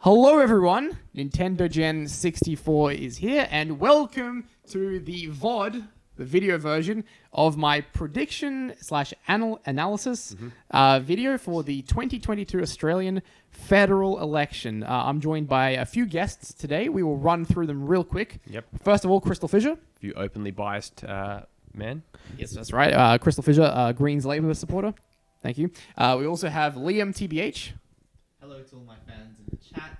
Hello everyone, Nintendo Gen 64 is here, and welcome to the VOD, the video version of my prediction slash analysis video for the 2022 Australian federal election. I'm joined by a few guests today. We will run through them real quick. Yep. First of all, Crystal Fisher. You openly biased man. Yes, that's right. Crystal Fisher, Greens Labour supporter. Thank you. We also have Liam TBH. Hello to all my fans in the chat.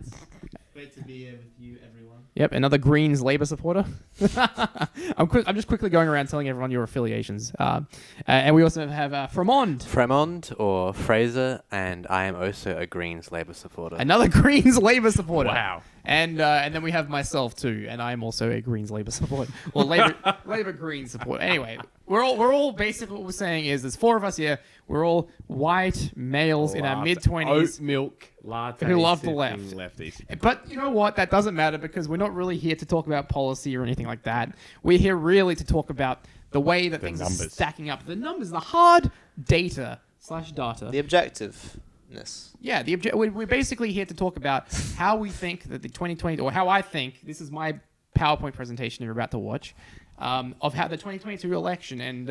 Great to be here with you, everyone. Yep, another Greens Labour supporter. I'm just quickly going around telling everyone your affiliations. And we also have Fremont or Fraser, and I am also a Greens Labour supporter. another Greens Labour supporter. Wow. And then we have myself too, and I'm also a Greens Labour supporter. Well, Labour Greens supporter. Anyway, we're all basically what we're saying is there's four of us here. We're all white males in our mid-20s. Oat milk latte. Who love the left. Lefties. But you know what? That doesn't matter because we're not really here to talk about policy or anything like that. We're here really to talk about the way that things are stacking up. The numbers, the hard data / data. The objectiveness. Yeah, we're basically here to talk about how we think that the 2020, or how I think, this is my PowerPoint presentation you're about to watch, of how the 2022 election, and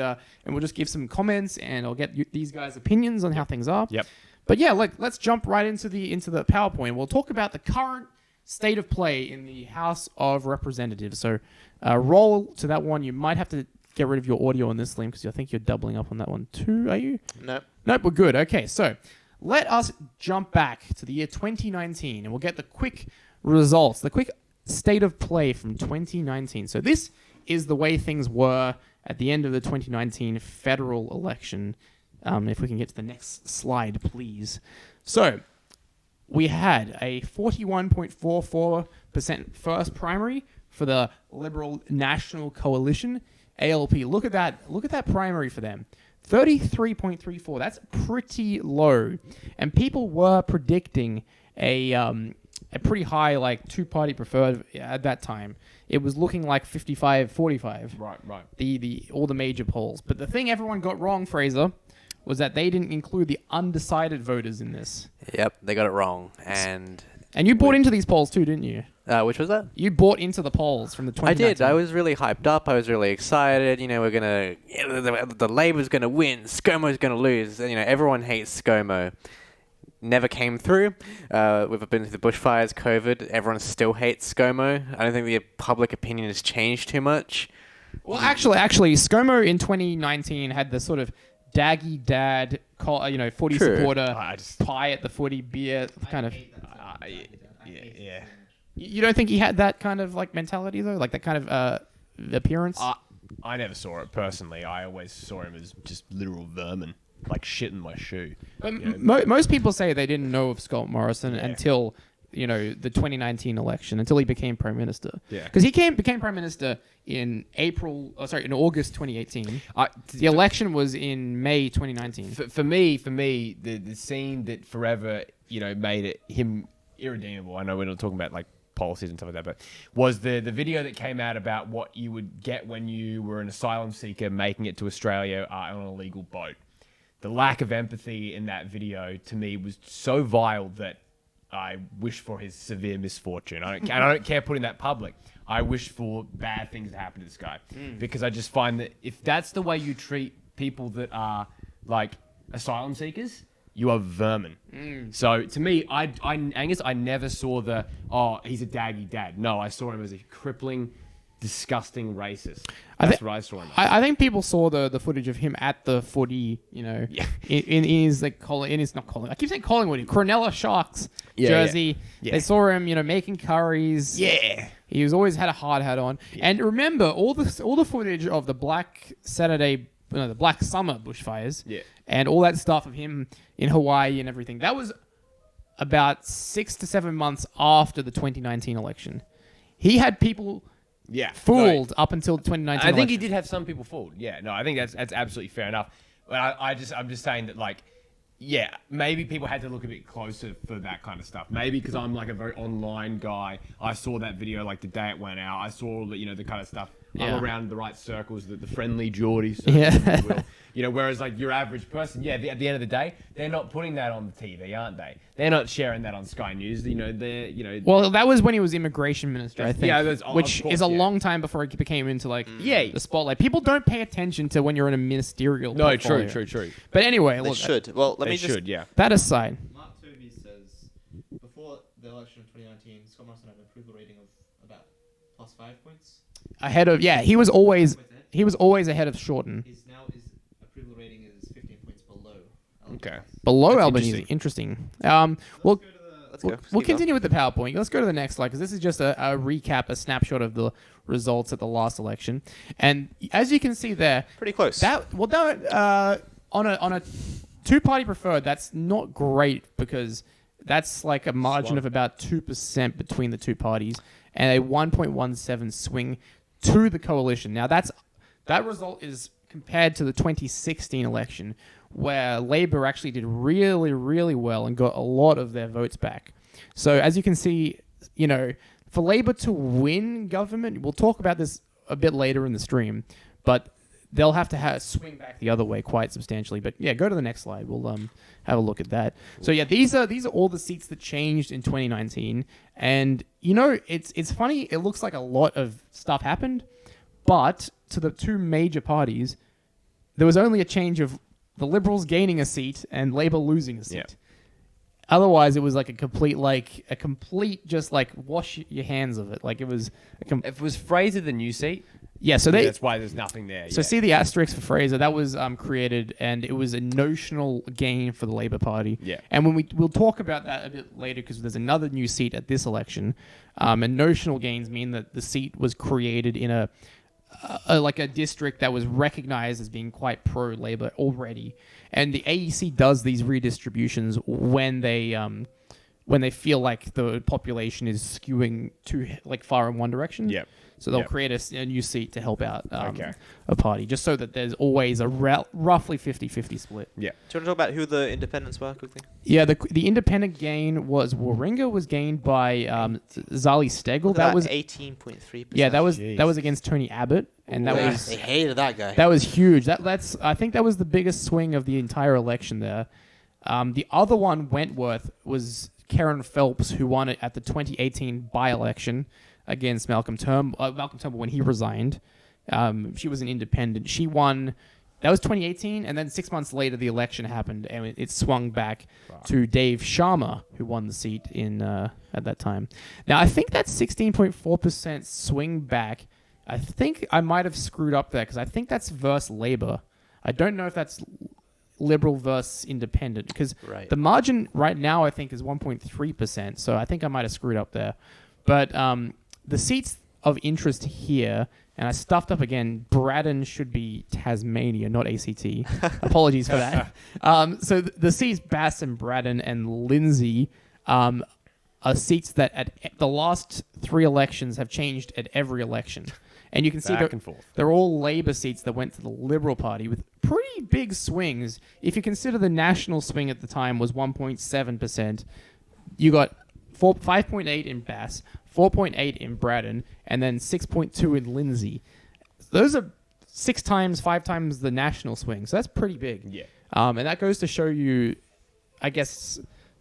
we'll just give some comments, and I'll get these guys' opinions on how things are. Yep. But yeah, let's jump right into the PowerPoint. We'll talk about the current state of play in the House of Representatives. So roll to that one. You might have to get rid of your audio on this, Liam, because I think you're doubling up on that one too, are you? Nope. Nope, we're good. Okay, so let us jump back to the year 2019, and we'll get the quick results, the quick state of play from 2019. So this is the way things were at the end of the 2019 federal election. If we can get to the next slide, please. So we had a 41.44% first primary for the Liberal National Coalition, ALP. Look at that primary for them. 33.34. That's pretty low. And people were predicting a pretty high, like, two-party preferred at that time. It was looking like 55-45. Right. All the major polls. But the thing everyone got wrong, Fraser, was that they didn't include the undecided voters in this. Yep, they got it wrong. And you bought into these polls too, didn't you? which was that? You bought into the polls from the 2019. I did. I was really hyped up. I was really excited. You know, the Labor's going to win. ScoMo's going to lose. And, you know, everyone hates ScoMo. Never came through. We've been through the bushfires, COVID. Everyone still hates ScoMo. I don't think the public opinion has changed too much. Well, actually, ScoMo in 2019 had the sort of daggy dad, footy True. supporter, pie at the footy, beer kind of. Yeah. You don't think he had that kind of like mentality though, like that kind of appearance? I never saw it personally. I always saw him as just literal vermin, like shit in my shoe. Most people say they didn't know of Scott Morrison until the 2019 election, until he became Prime Minister. Yeah. Because he became Prime Minister in August 2018. The election was in May 2019. For me, the scene that forever, made it him irredeemable. I know we're not talking about like policies and stuff like that, but was the video that came out about what you would get when you were an asylum seeker making it to Australia on a legal boat. The lack of empathy in that video to me was so vile that I wish for his severe misfortune. I don't care putting that public. I wish for bad things to happen to this guy because I just find that if that's the way you treat people that are like asylum seekers, you are vermin. So to me, Angus, I never saw he's a daggy dad. No, I saw him as a crippling, disgusting racist. That's what I saw him. I think people saw the footage of him at the footy, in his like not Collingwood. I keep saying Collingwood, Cronulla Sharks jersey. Yeah. They saw him, making curries. Yeah. He was always had a hard hat on. Yeah. And remember all the footage of the Black Saturday, the Black Summer bushfires. Yeah. And all that stuff of him in Hawaii and everything. That was about 6 to 7 months after the 2019 election. He had people fooled up until the 2019 I think election. he did have some people fooled. Yeah, no, I think that's absolutely fair enough. But I'm just saying that, like, yeah, maybe people had to look a bit closer for that kind of stuff. Maybe because I'm like a very online guy. I saw that video like the day it went out. I saw the kind of stuff Yeah. hung around the right circles, the friendly Geordie circles, Yeah. if you will. You know, whereas like your average person, at the end of the day, they're not putting that on the TV, aren't they? They're not sharing that on Sky News. You know, Well, that was when he was immigration minister, I think. Yeah, that's- which of course, is a yeah. long time before he became into like Yeah. the spotlight. People don't pay attention to when you're in a ministerial. No, portfolio. true. But anyway, They look, should. Well, let They me just. should, yeah. that aside, Mark Toby says before the election of 2019, Scott Morrison had an approval rating of about +5 points. ahead of he was always ahead of Shorten. His approval rating is 15 points below. Okay. Below That's Albanese. Interesting. Well, Let's go. we'll continue with the PowerPoint. Let's go to the next slide because this is just a recap, a snapshot of the results at the last election. And as you can see there, Pretty close. on a two-party preferred, that's not great because that's like a margin Swung. of about 2% between the two parties and a 1.17 swing to the coalition. Now that result is compared to the 2016 election where Labor actually did really, really well and got a lot of their votes back. So as you can see, you know, for Labor to win government, we'll talk about this a bit later in the stream, but they'll have to swing back the other way quite substantially. But yeah, go to the next slide. We'll have a look at that. So yeah, these are all the seats that changed in 2019, and you know it's funny. It looks like a lot of stuff happened, but to the two major parties, there was only a change of the Liberals gaining a seat and Labor losing a seat. Yeah. Otherwise, it was like a complete just like wash your hands of it. Like it was If it was Fraser the new seat, yeah. So they that's why there's nothing there. So yeah. see the asterisk for Fraser. That was created, and it was a notional gain for the Labor Party. Yeah. And when we'll talk about that a bit later because there's another new seat at this election, and notional gains mean that the seat was created in a district that was recognized as being quite pro-Labor already. And the AEC does these redistributions when they feel like the population is skewing too like far in one direction. Yep. So they'll Yep. create a new seat to help out Okay. a party, just so that there's always a roughly 50-50 split. Yeah. Do you want to talk about who the independents were quickly? Yeah, the independent gain was Warringah was gained by Zali Stegel. Look at That was 18.3%. yeah, that was Jeez. against Tony Abbott, and that Yeah, was they hated that guy. that was huge. That's I think that was the biggest swing of the entire election there. The other one, Wentworth, was Karen Phelps, who won it at the 2018 by-election against Malcolm Turnbull when he resigned. She was an independent. She won. That was 2018, and then 6 months later, the election happened, and it swung back to Dave Sharma, who won the seat at that time. Now, I think that 16.4% swing back, I think I might have screwed up there, because I think that's versus Labour. I don't know if that's Liberal versus Independent, because Right. the margin right now, I think, is 1.3%, so I think I might have screwed up there. But the seats of interest here, and I stuffed up again, Braddon should be Tasmania, not ACT. Apologies for that. So the seats Bass and Braddon and Lindsay are seats that at the last 3 elections have changed at every election. And you can see Back and forth. they're all Labor seats that went to the Liberal Party with pretty big swings. If you consider the national swing at the time was 1.7%, you got 5.8 in Bass, 4.8 in Braddon, and then 6.2 in Lindsay. Those are 5 times the national swing. So that's pretty big. Yeah. And that goes to show you, I guess,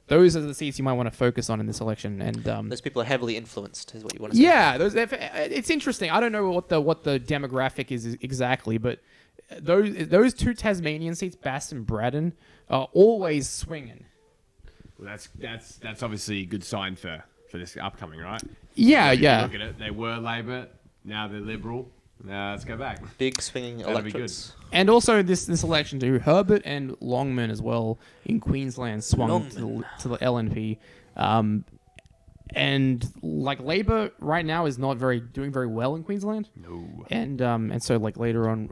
those are the seats you might want to focus on in this election. And Those people are heavily influenced, is what you want to say. yeah, it's interesting. I don't know what the demographic is exactly, but those 2 Tasmanian seats, Bass and Braddon, are always swinging. Well, that's obviously a good sign for this upcoming, right? Yeah, If you yeah. Look at it. They were Labor. Now they're Liberal. Now let's go back. Big swinging That'll be electorates. And also this election too, Herbert and Longman as well in Queensland swung to the LNP. And like Labor right now is not doing very well in Queensland. No. And so like later on,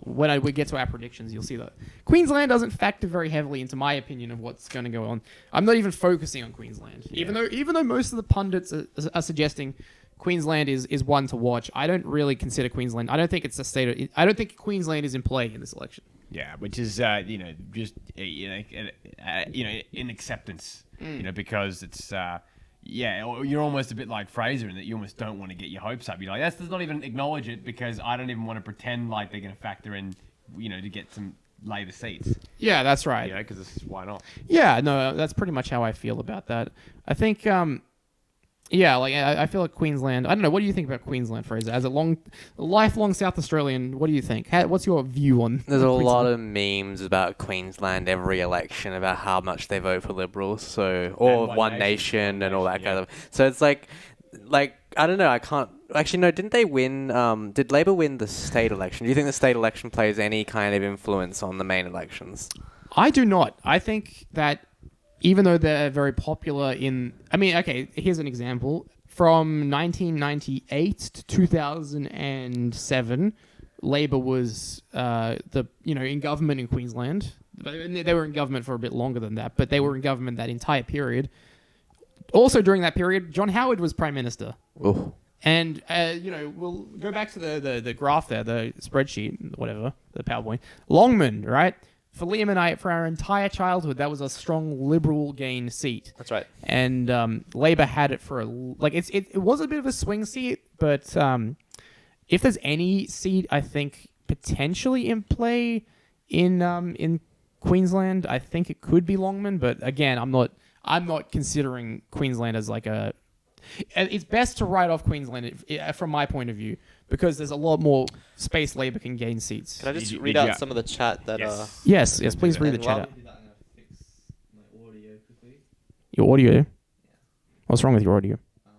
when we get to our predictions, you'll see that Queensland doesn't factor very heavily into my opinion of what's going to go on. I'm not even focusing on Queensland, even though most of the pundits are suggesting Queensland is one to watch. I don't really consider Queensland. I don't think it's a state. I don't think Queensland is in play in this election. Yeah, which is in acceptance. Because it's Yeah, or you're almost a bit like Fraser in that you almost don't want to get your hopes up. You're like, let's not even acknowledge it because I don't even want to pretend like they're going to factor in, to get some Labor seats. Yeah, that's right. Because why not? Yeah, no, that's pretty much how I feel about that. I think, I feel like Queensland. I don't know. What do you think about Queensland, Fraser? As a lifelong South Australian, what do you think? What's your view on? There's a Queensland? lot of memes about Queensland every election about how much they vote for Liberals, or One Nation and all that kind of. So it's like I don't know. I can't actually. No, didn't they win? Did Labor win the state election? Do you think the state election plays any kind of influence on the main elections? I do not. I think that even though they're very popular here's an example. From 1998 to 2007, Labor was in government in Queensland. They were in government for a bit longer than that, but they were in government that entire period. Also during that period, John Howard was Prime Minister. Ooh. And, we'll go back to the graph there, the spreadsheet, whatever, the PowerPoint. Longman, right? For Liam and I, for our entire childhood, that was a strong Liberal gain seat. That's right. And Labor had it for it was a bit of a swing seat, but if there's any seat I think potentially in play in Queensland, I think it could be Longman. But again, I'm not considering Queensland as like a. It's best to write off Queensland from my point of view because there's a lot more space Labor can gain seats. Can I just read out some of the chat that Yes, please read the And chat while- out. Do that, I'm gonna fix my audio quickly. Your audio? What's wrong with your audio? Let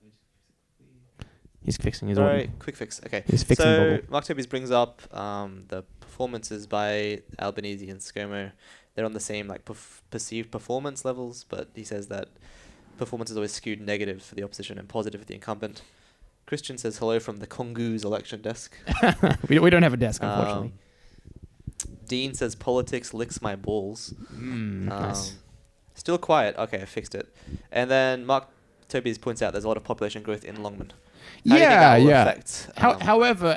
me just fix it quickly. He's fixing his audio. Alright, quick fix. Okay. He's fixing So Bubble. Mark Tobies brings up the performances by Albanese and ScoMo. They're on the same perceived performance levels, but he says that performance is always skewed negative for the opposition and positive for the incumbent. Christian says hello from the Kongo's election desk. we don't have a desk, unfortunately. Dean says politics licks my balls. Nice. Still quiet. Okay, I fixed it. And then Mark Tobies points out there's a lot of population growth in Longman. How do you think that will affect,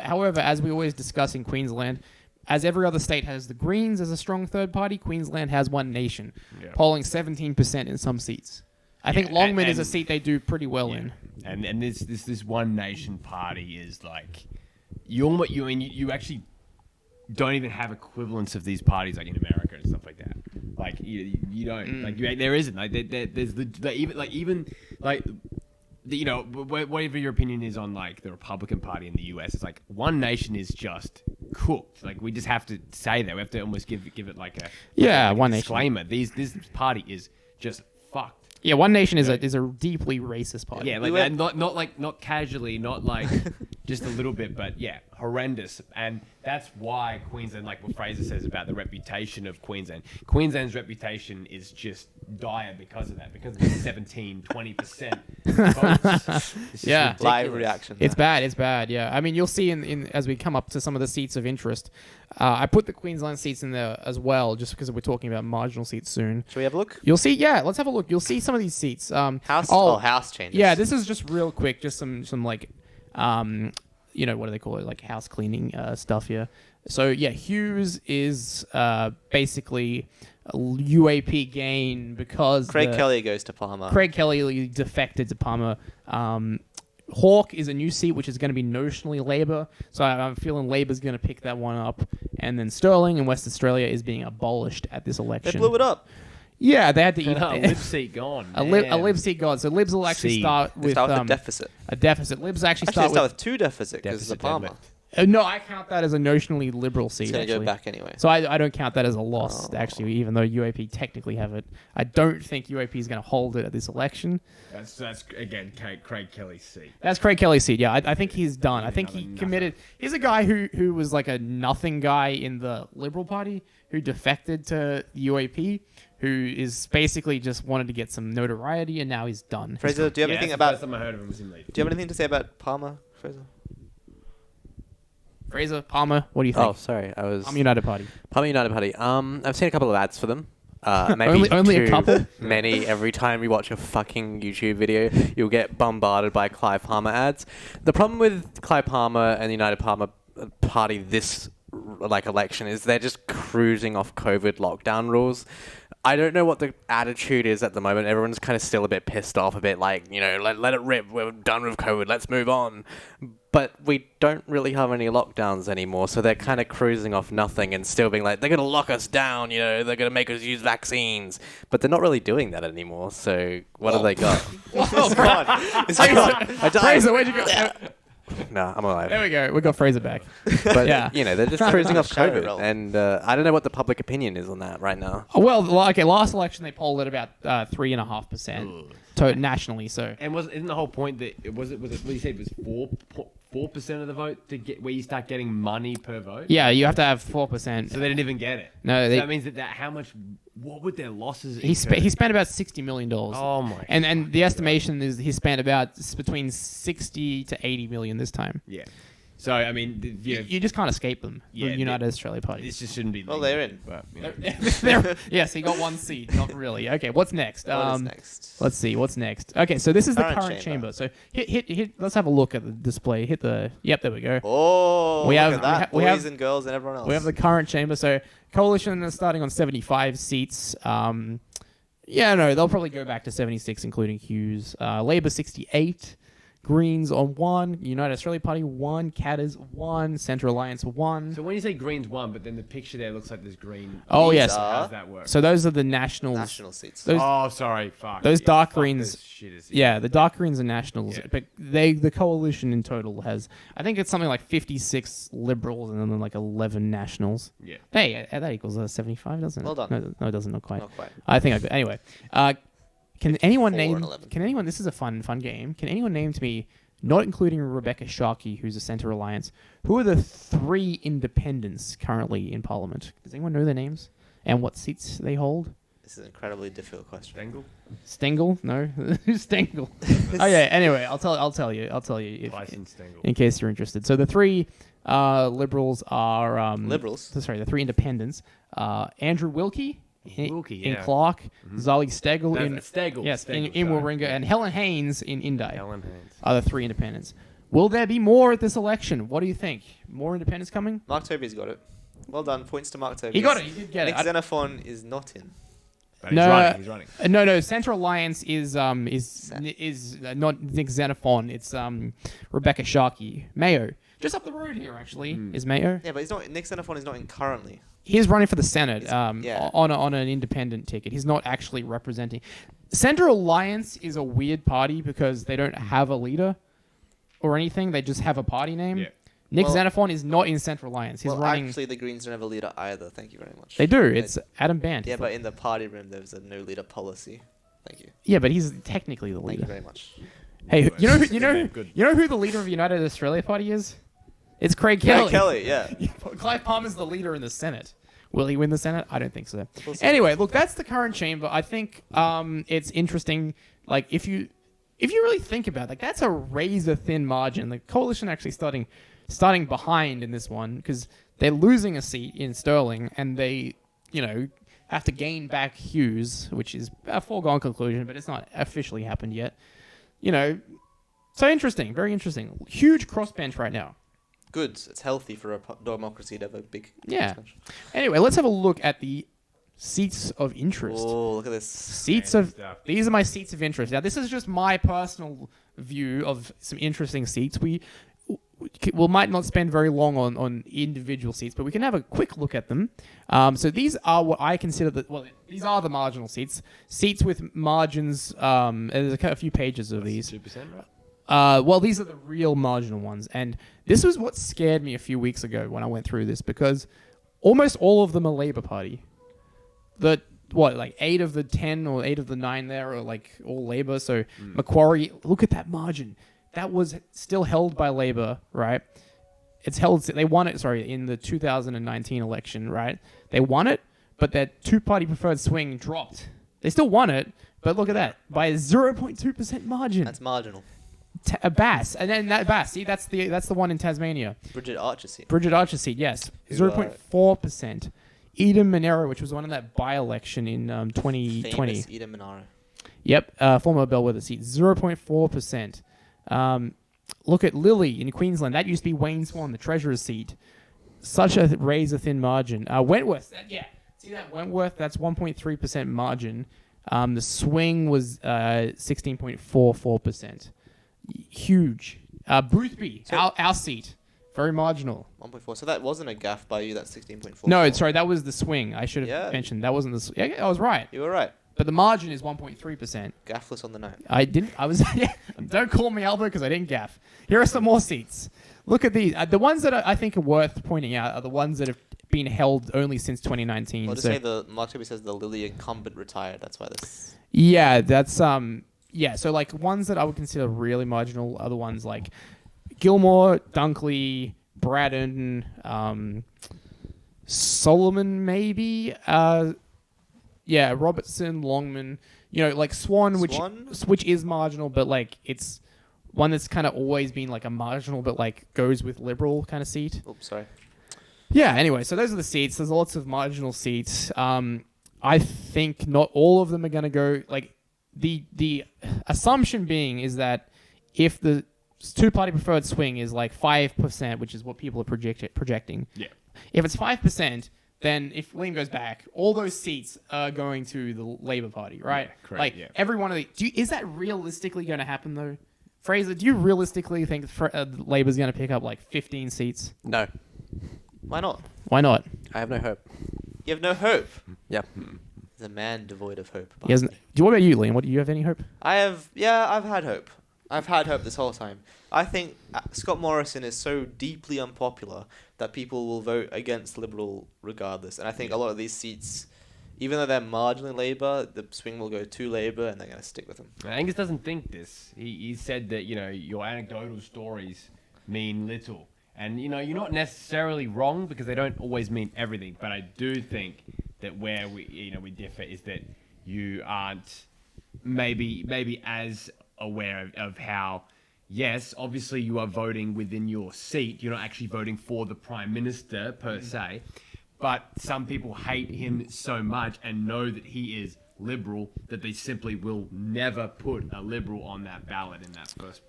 However, as we always discuss in Queensland, as every other state has the Greens as a strong third party, Queensland has One Nation, polling 17% in some seats. I think Longman is a seat they do pretty well in. And this One Nation party is like you actually don't even have equivalents of these parties like in America and stuff like that. Like you don't there isn't there's whatever your opinion is on like the Republican Party in the US, it's like One Nation is just cooked. Like we just have to say that we have to almost give it like a One Nation disclaimer. This party is just fucked. Yeah, One Nation is a deeply racist party. Yeah, like and not casually, not like just a little bit, but yeah, horrendous. And that's why Queensland, like what Fraser says about the reputation of Queensland. Queensland's reputation is just dire because of that, because of the 17-20% votes. It's Yeah. just live ridiculous. reaction? It's bad. Yeah, I mean, you'll see in as we come up to some of the seats of interest. I put the Queensland seats in there as well, just because we're talking about marginal seats soon. Shall we have a look? You'll see. Yeah, let's have a look. You'll see some of these seats. House changes. Yeah, this is just real quick. Just some like, what do they call it? Like house cleaning stuff here. So yeah, Hughes is basically a UAP gain because Craig Kelly goes to Palmer. Craig Kelly defected to Palmer. Hawke is a new seat, which is going to be notionally Labor. So I'm feeling Labor's going to pick that one up. And then Stirling in West Australia is being abolished at this They election. blew it up. Yeah, they had to eat Lib seat gone. a lib seat gone. So Libs will actually start They with start with a deficit. a deficit. Libs actually Actually, they start start with two deficit because it's a Deficit Palmer. deadlift. no, I count that as a notionally Liberal seat. It's going to actually. go back anyway. So I don't count that as a loss, Oh. actually, even though UAP technically have it. I don't think UAP is going to hold it at this election. That's again Craig Kelly's seat. That's Craig Kelly's seat. Yeah, I think he's done. I think Another he nothing. committed. He's a guy who was like a nothing guy in the Liberal Party who defected to UAP, who is basically just wanted to get some notoriety, and now he's done. Fraser, do you have Yeah, anything that's the about? first time I heard of him was in Leeds. Do you have anything to say about Palmer, Fraser? Fraser, Palmer, what do you think? Oh, sorry. I was... I'm United Party. Palmer United Party. I've seen a couple of ads for them. Maybe Only a too couple? many. Every time you watch a fucking YouTube video, you'll get bombarded by Clive Palmer ads. The problem with Clive Palmer and the United Palmer Party this election is they're just cruising off COVID lockdown rules. I don't know what the attitude is at the moment. Everyone's kind of still a bit pissed off, a bit like, let it rip. We're done with COVID. Let's move on. But we don't really have any lockdowns anymore, so they're kind of cruising off nothing and still being like, they're going to lock us down, they're going to make us use vaccines. But they're not really doing that anymore, so what have they got? It's gone. It's gone. I died. Fraser, where'd you go? No, I'm alive. There we go. We got Fraser back. But, Yeah. they're just cruising off Shadow COVID. realm. And I don't know what the public opinion is on that right now. Oh, well, okay. Last election they polled at about 3.5% nationally. So And isn't the whole point that was it what you said was 4% of the vote to get where you start getting money per vote? yeah, you have to have 4%. So they didn't even get it. No, So they- that means that how much? What would their losses? he spent about $60 million. Oh my! And the estimation is he spent about between 60 to 80 million this time. Yeah. So I mean, You just can't escape them. Yeah, the United Australia Party. this just shouldn't be. Well, legal, they're in. But, Yes, he got one seat. Not really. Okay, what's next? What is next? Let's see. What's next? Okay, so this is the Current current chamber. chamber. So hit. Let's have a look at the display. Hit the. Yep, there we go. Oh, We look have- at that. we Boys have- and girls and everyone else. We have the current chamber. So coalition is starting on 75 seats. They'll probably go back to 76, including Hughes. Labor 68. Greens on 1, United Australia Party 1, Catters 1, Centre Alliance 1. So when you say Greens won, but then the picture there looks like there's green. Oh, These yes. are- How does that work? So those are the nationals. national seats. Those- oh, sorry. Fuck. those Yeah, dark fuck greens- those shitters. Yeah, the dark greens are nationals, Yeah. but the coalition in total has, I think it's something like 56 liberals and then like 11 nationals. Yeah. Hey, that equals 75, doesn't it? Well done. No, it doesn't. Not quite. Not quite. I think anyway. Can anyone 4 name? and 11. Can anyone? This is a fun game. Can anyone name to me, not including Rebecca Sharkey, who's a Centre Alliance, who are the 3 independents currently in Parliament? Does anyone know their names and what seats they hold? This is an incredibly difficult question. Stengel. Stengel? No, who's Stengel? Oh yeah. Anyway, I'll tell you if, Tyson Stengel. in case you're interested. So the 3 liberals are Liberals. Sorry, the 3 independents. Andrew Wilkie. Wilkie, in yeah. Clark, Zali Stegel No, in Stegel. yes, Stegel, in sorry. Warringah, and Helen Haynes in Indi Helen Haynes. are the 3 independents. Will there be more at this election? What do you think? More independents coming? Mark Toby's got it. Well done. Points to Mark Toby. He got it. He did get Nick it. Xenophon is not in. But No, he's running. No. Central Alliance is not Nick Xenophon. It's Rebecca Sharkey, Mayo, just up the road here. Actually, is Mayo. Yeah, but he's not. Nick Xenophon is not in currently. He's running for the Senate yeah. on an independent ticket. He's not actually representing. Central Alliance is a weird party because they don't have a leader or anything. They just have a party name. Yeah. Nick Well- Xenophon is not in Central Alliance. He's Well, running. actually, the Greens don't have a leader either. Thank you very much. They do. It's Adam Band. Yeah, but in the party room, there's a no leader policy. Thank you. Yeah, but he's technically the Thank you leader. very much. Hey, you know Good. who the leader of the United Australia Party is? It's Craig Kelly. Kelly, yeah. Clive Palmer's the leader in the Senate. Will he win the Senate? I don't think so. We'll see. Anyway, look, that's the current chamber. I think it's interesting. Like, if you really think about it, like, that's a razor thin margin. The coalition actually starting behind in this one because they're losing a seat in Stirling and they, have to gain back Hughes, which is a foregone conclusion, but it's not officially happened yet. So interesting, very interesting. Huge crossbench right now. Good. It's healthy for a democracy to have a big. Yeah. crossbench. Anyway, let's have a look at the seats of interest. Oh, look at this. Seats Fancy of stuff. these are my seats of interest. Now, this is just my personal view of some interesting seats. We might not spend very long on individual seats, but we can have a quick look at them. So these are what I consider these are the marginal seats. Seats with margins. There's a few pages of these. 2%, right? These are the real marginal ones, and this was what scared me a few weeks ago when I went through this because almost all of them are Labor Party. 8 of the 10 or 8 of the 9 there are like all Labor. So Macquarie, look at that margin. That was still held by Labor, right? It's held. They won it. Sorry, in the 2019 election, right? They won it, but their 2-party preferred swing dropped. They still won it, but look at that by a 0.2% margin. That's marginal. A Bass, and then that Bass. See, that's the one in Tasmania. Bridget Archer's seat. Bridget Archer's seat, yes, Who, 0.4%. Eden Monero, which was one in that by-election in 2020. Famous Eden Monaro. Yep, former Bellwether seat, 0.4%. Look at Lily in Queensland. That used to be Wayne Swan, the Treasurer's seat. Such a razor-thin margin. Wentworth, See that Wentworth? That's 1.3% margin. The swing was 16.44%. Huge. Boothby, So- our seat, very marginal. 1.4. So that wasn't a gaff by you. That's 16.4. No, sorry, that was the swing. I should have Yeah. mentioned that wasn't the. Yeah, I was right. You were right. But the margin is 1.3%. Gaffless on the night. I didn't. I was. Yeah, don't call me Albert because I didn't gaff. Here are some more seats. Look at these. The ones that I think are worth pointing out are the ones that have been held only since 2019. I'll just say the Mark Toby says the Lily incumbent retired. That's why this. Yeah, that's yeah. So like ones that I would consider really marginal are the ones like Gilmore, Dunkley, Braddon, Solomon, maybe. Yeah, Robertson, Longman. You know, like Swan, which is marginal, but like it's one that's kind of always been like a marginal, but like goes with Liberal kind of seat. Oops, sorry. Yeah. Anyway, so those are the seats. There's lots of marginal seats. I think not all of them are going to go. Like the assumption being is that if the two-party preferred swing is like 5%, which is what people are projecting. Yeah. If it's 5%, then if Liam goes back, all those seats are going to the Labor Party, right? Yeah, correct, Like yeah. every one of these. Is that realistically going to happen though? Fraser, do you realistically think Labor's going to pick up like 15 seats? No, Why not? Why not? I have no hope. You have no hope. Yeah. He's a man devoid of hope. He hasn't. What about you, Liam? Do you have any hope? I've had hope. I've had hope this whole time. I think Scott Morrison is so deeply unpopular that people will vote against Liberal regardless. And I think a lot of these seats, even though they're marginally Labour, the swing will go to Labour and they're going to stick with him. Angus doesn't think this. He said that, you know, your anecdotal stories mean little. And, you know, you're not necessarily wrong because they don't always mean everything. But I do think that where we differ is that you aren't maybe as aware of how, yes, obviously you are voting within your seat. You're not actually voting for the Prime Minister per se. But some people hate him so much and know that he is Liberal that they simply will never put a Liberal on that ballot in that first.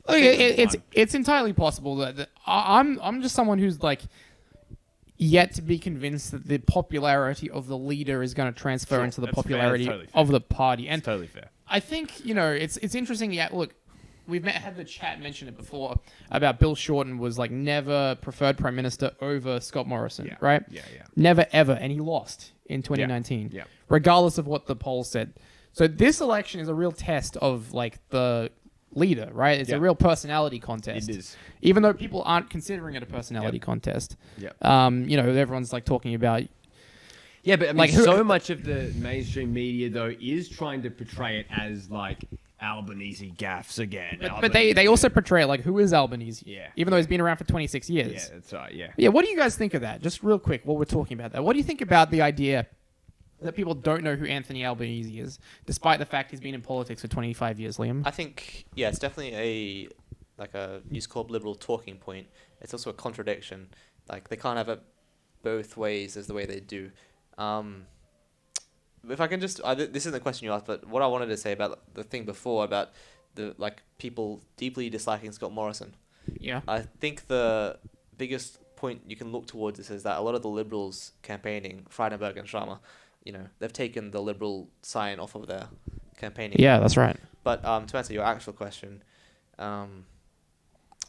It's entirely possible that I'm just someone who's like yet to be convinced that the popularity of the leader is going to transfer Sure, into the that's fair, popularity that's totally fair. of the party. And It's totally fair. I think it's interesting. Yeah, look, we've had the chat mention it before about Bill Shorten was like never preferred Prime Minister over Scott Morrison, Yeah. right? Yeah. Never ever, and he lost in 2019, Yeah. regardless of what the polls said. So this election is a real test of like the leader, right? It's a Yeah. real personality contest. It is. Even though people aren't considering it a personality contest. Yep. Everyone's like talking about. Yeah, but I mean, Like, so much of the mainstream media though is trying to portray it as like Albanese gaffes again. But they also portray it like, who is Albanese? Yeah. Even though he's been around for 26 years. Yeah, that's right. Yeah. Yeah, what do you guys think of that? Just real quick, while we're talking about that, what do you think about the idea that people don't know who Anthony Albanese is, despite the fact he's been in politics for 25 years, Liam? I think, yeah, it's definitely a News Corp Liberal talking point. It's also a contradiction. Like, they can't have it both ways as the way they do. If I can just, this isn't the question you asked, but what I wanted to say about the thing before about the people deeply disliking Scott Morrison. Yeah. I think the biggest point you can look towards this is that a lot of the Liberals campaigning, Frydenberg and Sharma, they've taken the Liberal sign off of their campaigning. Yeah, that's right. But to answer your actual question, what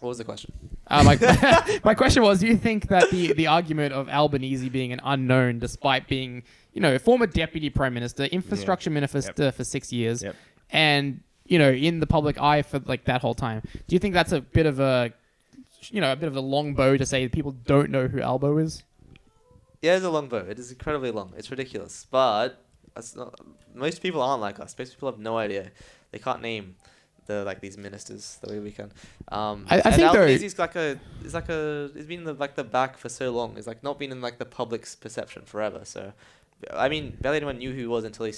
was the question? My question was, do you think that the argument of Albanese being an unknown, despite being, former deputy prime minister, infrastructure minister for 6 years, and, in the public eye for like that whole time, do you think that's a bit of a long bow to say that people don't know who Albo is? Yeah, it's a long bow. It is incredibly long. It's ridiculous. But most people aren't like us. Most people have no idea. They can't name these ministers the way we can. I think Albanese's he's been in the back for so long. He's not been in the public's perception forever. So, I mean, barely anyone knew who he was until he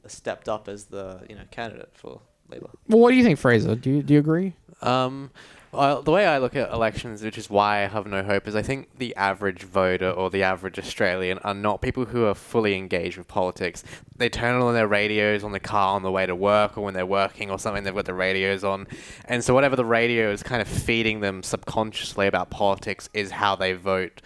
stepped up as the candidate for Labour. Well, what do you think, Fraser? Do you agree? Well, the way I look at elections, which is why I have no hope, is I think the average voter or the average Australian are not people who are fully engaged with politics. They turn on their radios on the car on the way to work, or when they're working or something, they've got the radios on. And so whatever the radio is kind of feeding them subconsciously about politics is how they vote.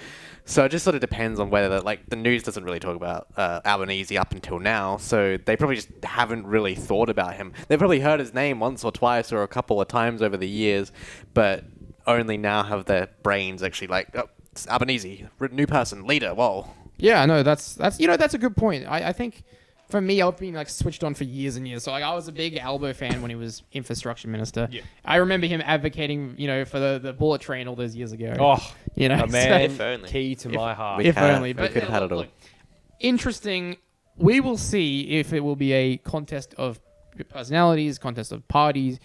So it just sort of depends on whether, the news doesn't really talk about Albanese up until now, so they probably just haven't really thought about him. They've probably heard his name once or twice or a couple of times over the years, but only now have their brains actually oh, it's Albanese, new person, leader, whoa. Yeah, no, that's a good point. I think for me, I've been switched on for years and years. So I was a big Albo fan when he was infrastructure minister. Yeah. I remember him advocating, for the bullet train all those years ago. Oh, a man, If only. key to my heart. If have- only. we But could have had it all. look, interesting. We will see if it will be a contest of personalities, contest of parties.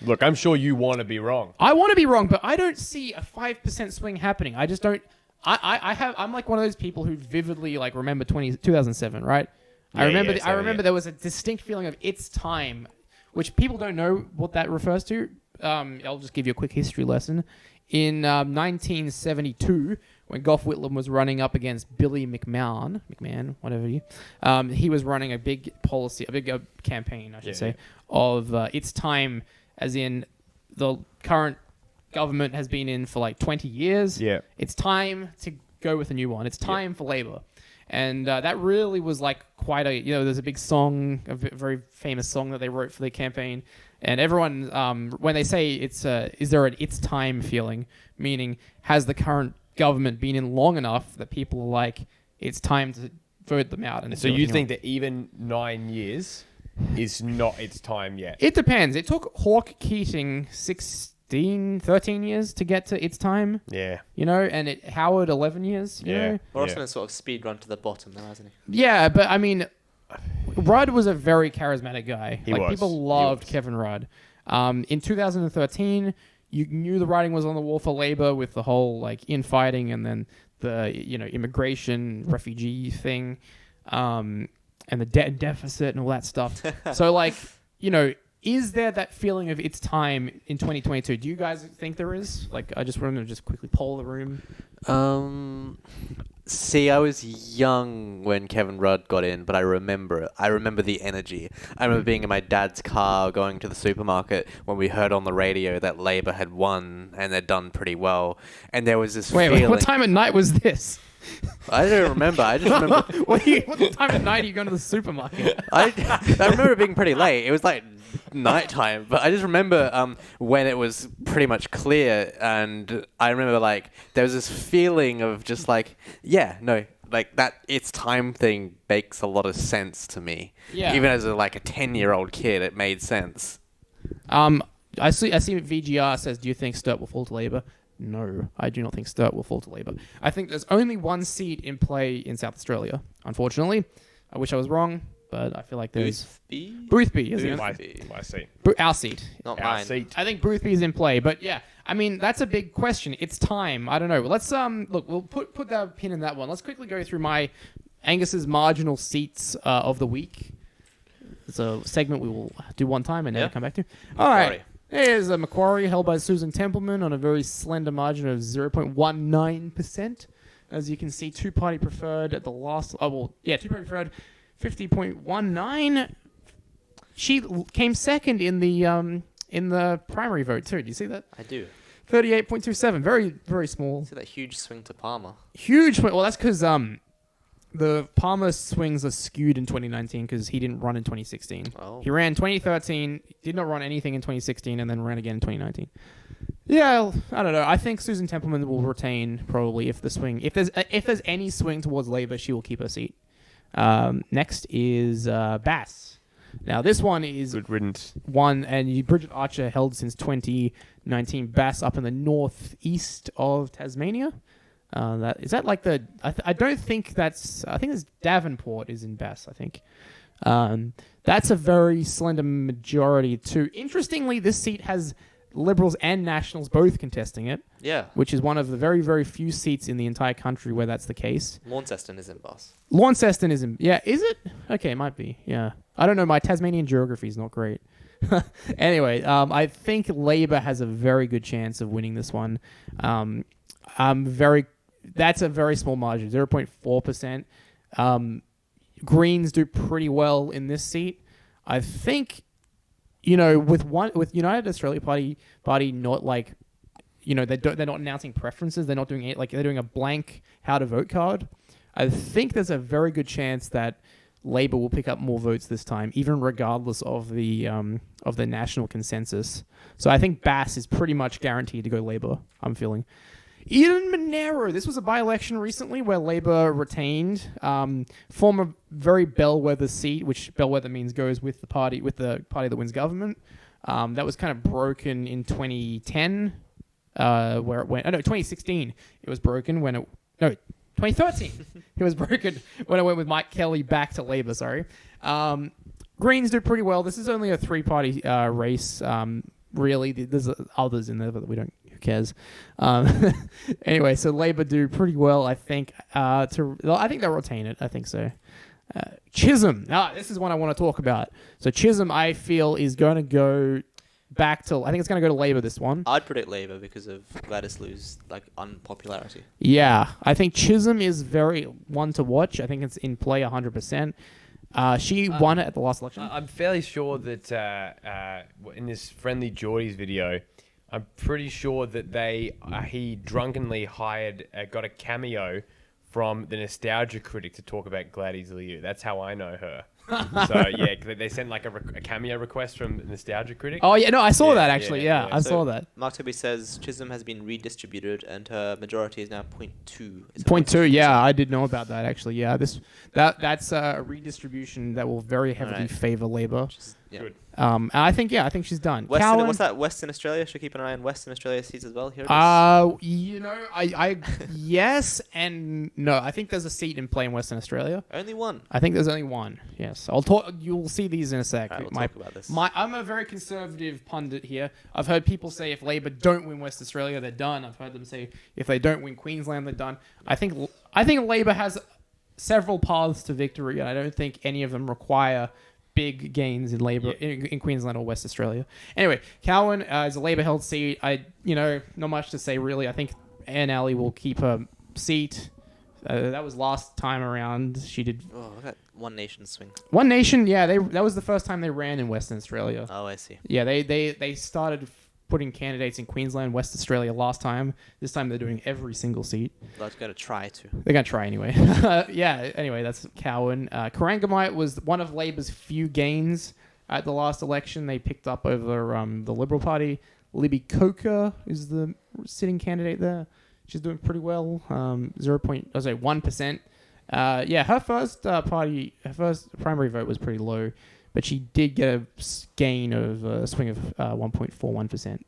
Look, I'm sure you want to be wrong. I want to be wrong, but I don't see a 5% swing happening. I just don't. I'm like one of those people who vividly remember 2007, right? I remember there was a distinct feeling of its time, which people don't know what that refers to. I'll just give you a quick history lesson. In 1972, when Gough Whitlam was running up against Billy McMahon, whatever he was running a big policy, a big campaign, I should say, of its time, as in the current government has been in for 20 years. Yeah. It's time to go with a new one. It's time for Labor. And that really was quite a, there's a big song, a very famous song that they wrote for the campaign. And everyone, when they say is there an it's time feeling, meaning has the current government been in long enough that people are like, it's time to vote them out. And So you think that even 9 years is not its time yet? It depends. It took Hawke Keating 13 years to get to its time. Yeah. And Howard 11 years. You know? Morrison has sort of speed run to the bottom now, hasn't he? Yeah, but I mean, Rudd was a very charismatic guy. He was. People loved He was. Kevin Rudd. In 2013, you knew the writing was on the wall for Labor with the whole infighting and then the immigration refugee thing, and the debt and deficit and all that stuff. So is there that feeling of its time in 2022? Do you guys think there is? I just want to quickly poll the room. See, I was young when Kevin Rudd got in, but I remember it. I remember the energy. I remember being in my dad's car going to the supermarket when we heard on the radio that Labor had won and they'd done pretty well. And there was this feeling... Wait, what time of night was this? I don't remember. I just remember... what time of night are you going to the supermarket? I remember it being pretty late. It was nighttime, but I just remember when it was pretty much clear, and I remember there was this feeling of just that it's time thing makes a lot of sense to me. Yeah. Even as a 10-year-old kid, it made sense. I see VGR says, do you think Sturt will fall to Labor? No, I do not think Sturt will fall to Labor. I think there's only one seat in play in South Australia, unfortunately. I wish I was wrong, but I feel like there's... Boothby is My seat. our seat. Not Our mine. seat. I think Boothby is in play, but yeah, I mean that's a big question. It's time. I don't know. Let's look. We'll put that pin in that one. Let's quickly go through my Angus's marginal seats of the week. It's a segment we will do one time and never come back to. All right. Here's a Macquarie held by Susan Templeman on a very slender margin of 0.19%. As you can see, two-party preferred at the last... two-party preferred, 50.19. She came second in the primary vote, too. Do you see that? I do. 38.27. Very, very small. See that huge swing to Palmer? Huge swing. Well, that's because the Palmer swings are skewed in 2019 because he didn't run in 2016. Oh. He ran 2013, did not run anything in 2016, and then ran again in 2019. Yeah, I don't know. I think Susan Templeman will retain probably if there's any swing towards Labor, she will keep her seat. Next is Bass. Now this one is Good riddance. one, and Bridget Archer held since 2019. Bass up in the northeast of Tasmania. I don't think that's. I think it's Davenport is in Bass. I think. That's a very slender majority too. Interestingly, this seat has Liberals and Nationals both contesting it, Yeah. which is one of the very, very few seats in the entire country where that's the case. Launceston isn't, boss. Launceston isn't. Yeah, is it? Okay, it might be. Yeah. I don't know. My Tasmanian geography is not great. Anyway, I think Labor has a very good chance of winning this one. That's a very small margin, 0.4%. Greens do pretty well in this seat. I think, with United Australia Party not like, they're not announcing preferences. They're not doing it they're doing a blank how to vote card. I think there's a very good chance that Labor will pick up more votes this time, even regardless of the national consensus. So I think Bass is pretty much guaranteed to go Labor, I'm feeling. Eden Monaro. This was a by-election recently where Labor retained former very bellwether seat, which bellwether means goes with the party that wins government. That was kind of broken in 2010, where it went. 2016. It was broken when 2013. It was broken when it went with Mike Kelly back to Labor. Sorry. Greens do pretty well. This is only a three-party race. Really, there's others in there, but we don't. Who cares? Anyway, so Labor do pretty well, I think. I think they'll retain it. I think so. Chisholm. This is one I want to talk about. So Chisholm, I feel, is going to go back to. I think it's going to go to Labor this one. I'd predict Labor because of Gladys Liu's unpopularity. Yeah, I think Chisholm is very one to watch. I think it's in play 100%. She won it at the last election. I'm fairly sure that in this Friendly Geordies video, I'm pretty sure that he drunkenly got a cameo from the Nostalgia Critic to talk about Gladys Liu. That's how I know her. So yeah, they sent like a cameo request from the Nostalgia Critic. Oh yeah, no, I saw that actually. Yeah, I So saw that. Mark Toby says Chisholm has been redistributed and her majority is now 0.2. 0.2, yeah, I did know about that actually. Yeah, that's a redistribution that will very heavily favor Labor. Yeah. Good. And I think she's done. What's that? Western Australia. Should keep an eye on Western Australia seats as well. Here. I yes and no. I think there's a seat in play in Western Australia. Only one. I think there's only one. Yes, I'll talk. You'll see these in a sec. All right, we'll talk about this. I'm a very conservative pundit here. I've heard people say if Labor don't win West Australia, they're done. I've heard them say if they don't win Queensland, they're done. I think Labor has several paths to victory, and I don't think any of them require big gains in Labor in Queensland or West Australia. Anyway, Cowan is a Labor-held seat. Not much to say really. I think Anne Alley will keep her seat. That was last time around. She did. Oh, look at One Nation swing. One Nation, yeah. That was the first time they ran in Western Australia. Oh, I see. Yeah, they started putting candidates in Queensland, West Australia last time. This time they're doing every single seat. They're going to try to. They're going to try anyway. Yeah, anyway, that's Cowan. Corangamite was one of Labor's few gains at the last election. They picked up over the Liberal Party. Libby Coker is the sitting candidate there. She's doing pretty well. 1%. Her first primary vote was pretty low, but she did get a gain of a swing of 1.41%.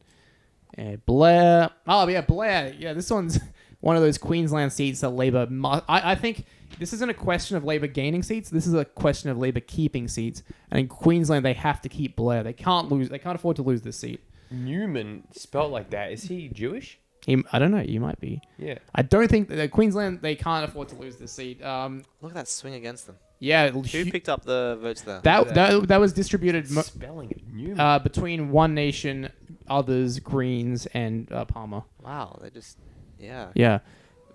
Blair. Oh, yeah, Blair. Yeah, this one's one of those Queensland seats that Labor must... I think this isn't a question of Labor gaining seats. This is a question of Labor keeping seats. And in Queensland, they have to keep Blair. They can't lose. They can't afford to lose this seat. Newman, spelt like that. Is he Jewish? I don't know. You might be. Yeah. I don't think that Queensland, they can't afford to lose this seat. Look at that swing against them. Yeah. Who picked up the votes there? That was distributed Spelling of Newman. between One Nation, others, Greens, and Palmer. Wow, they just... Yeah. Yeah.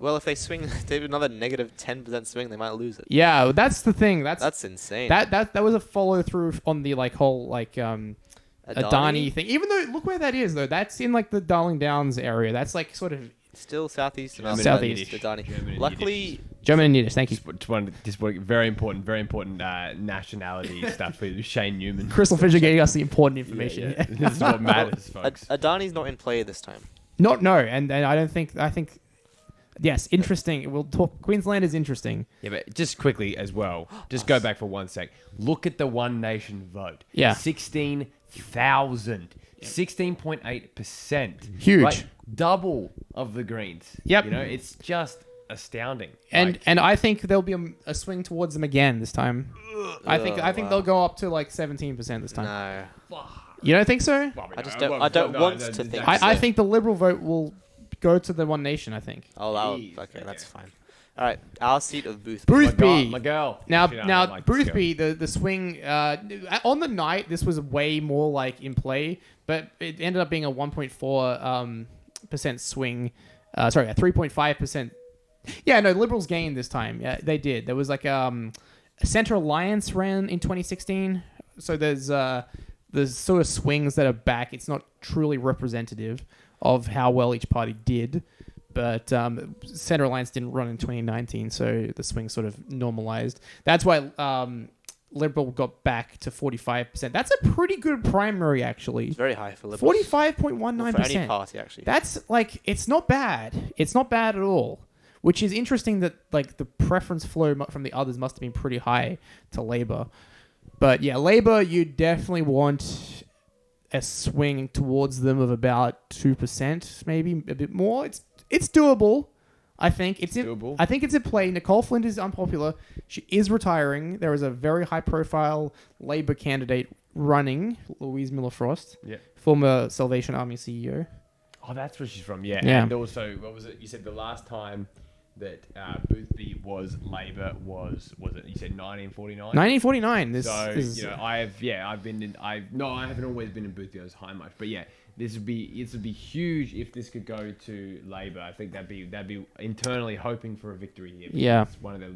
Well, if they swing, they do another negative 10% swing, they might lose it. Yeah, that's the thing. That's insane. That was a follow through on the whole Adani thing. Even though look where that is though. That's in the Darling Downs area. That's sort of still southeast. Southeast. Adani. Luckily, German and Yiddish. Thank you. Just very important nationality stuff for Shane Newman. Crystal Fisher getting us the important information. Yeah. This is what matters, folks. Adani's not in play this time. No, and I don't think. I think. Yes, interesting. We'll talk. Queensland is interesting. Yeah, but just quickly as well, just go back for 1 sec. Look at the One Nation vote. Yeah. 16,000. 16.8%. Huge. Like double of the Greens. Yep. It's just astounding. And I think there'll be a swing towards them again this time. I think they'll go up to 17% this time. No. You don't think so? Well, I just don't- I don't want to think so. I think the Liberal vote will go to the One Nation, I think. Oh, Jeez, okay, okay. that's fine. All right, our seat of Boothby. Boothby. My girl. Now, Shit, I now don't like this girl. Boothby, the swing on the night, this was way more like in play, but it ended up being a 1.4 percent swing. Sorry, a 3.5%. Yeah, no, Liberals gained this time. Yeah, they did. There was like a Centre Alliance ran in 2016. So there's sort of swings that are back. It's not truly representative of how well each party did. But Centre Alliance didn't run in 2019, so the swing sort of normalized. That's why Liberal got back to 45%. That's a pretty good primary, actually. It's very high for Liberals. 45.19%. For any party, actually. That's like, it's not bad. It's not bad at all. Which is interesting that like the preference flow from the others must have been pretty high to Labour. But yeah, Labour, you definitely want a swing towards them of about 2%, maybe a bit more. It's doable. I think it's doable. I think it's in play. Nicole Flint is unpopular. She is retiring. There is a very high-profile Labour candidate running, Louise Miller-Frost, former Salvation Army CEO. Oh, that's where she's from. Yeah. Yeah. And also, what was it? You said the last time that Boothby was Labor was it? You said 1949. 1949. This So is, I haven't always been in Boothby as high much, but yeah, this would be huge if this could go to Labor. I think that'd be internally hoping for a victory here. Yeah. It's one of the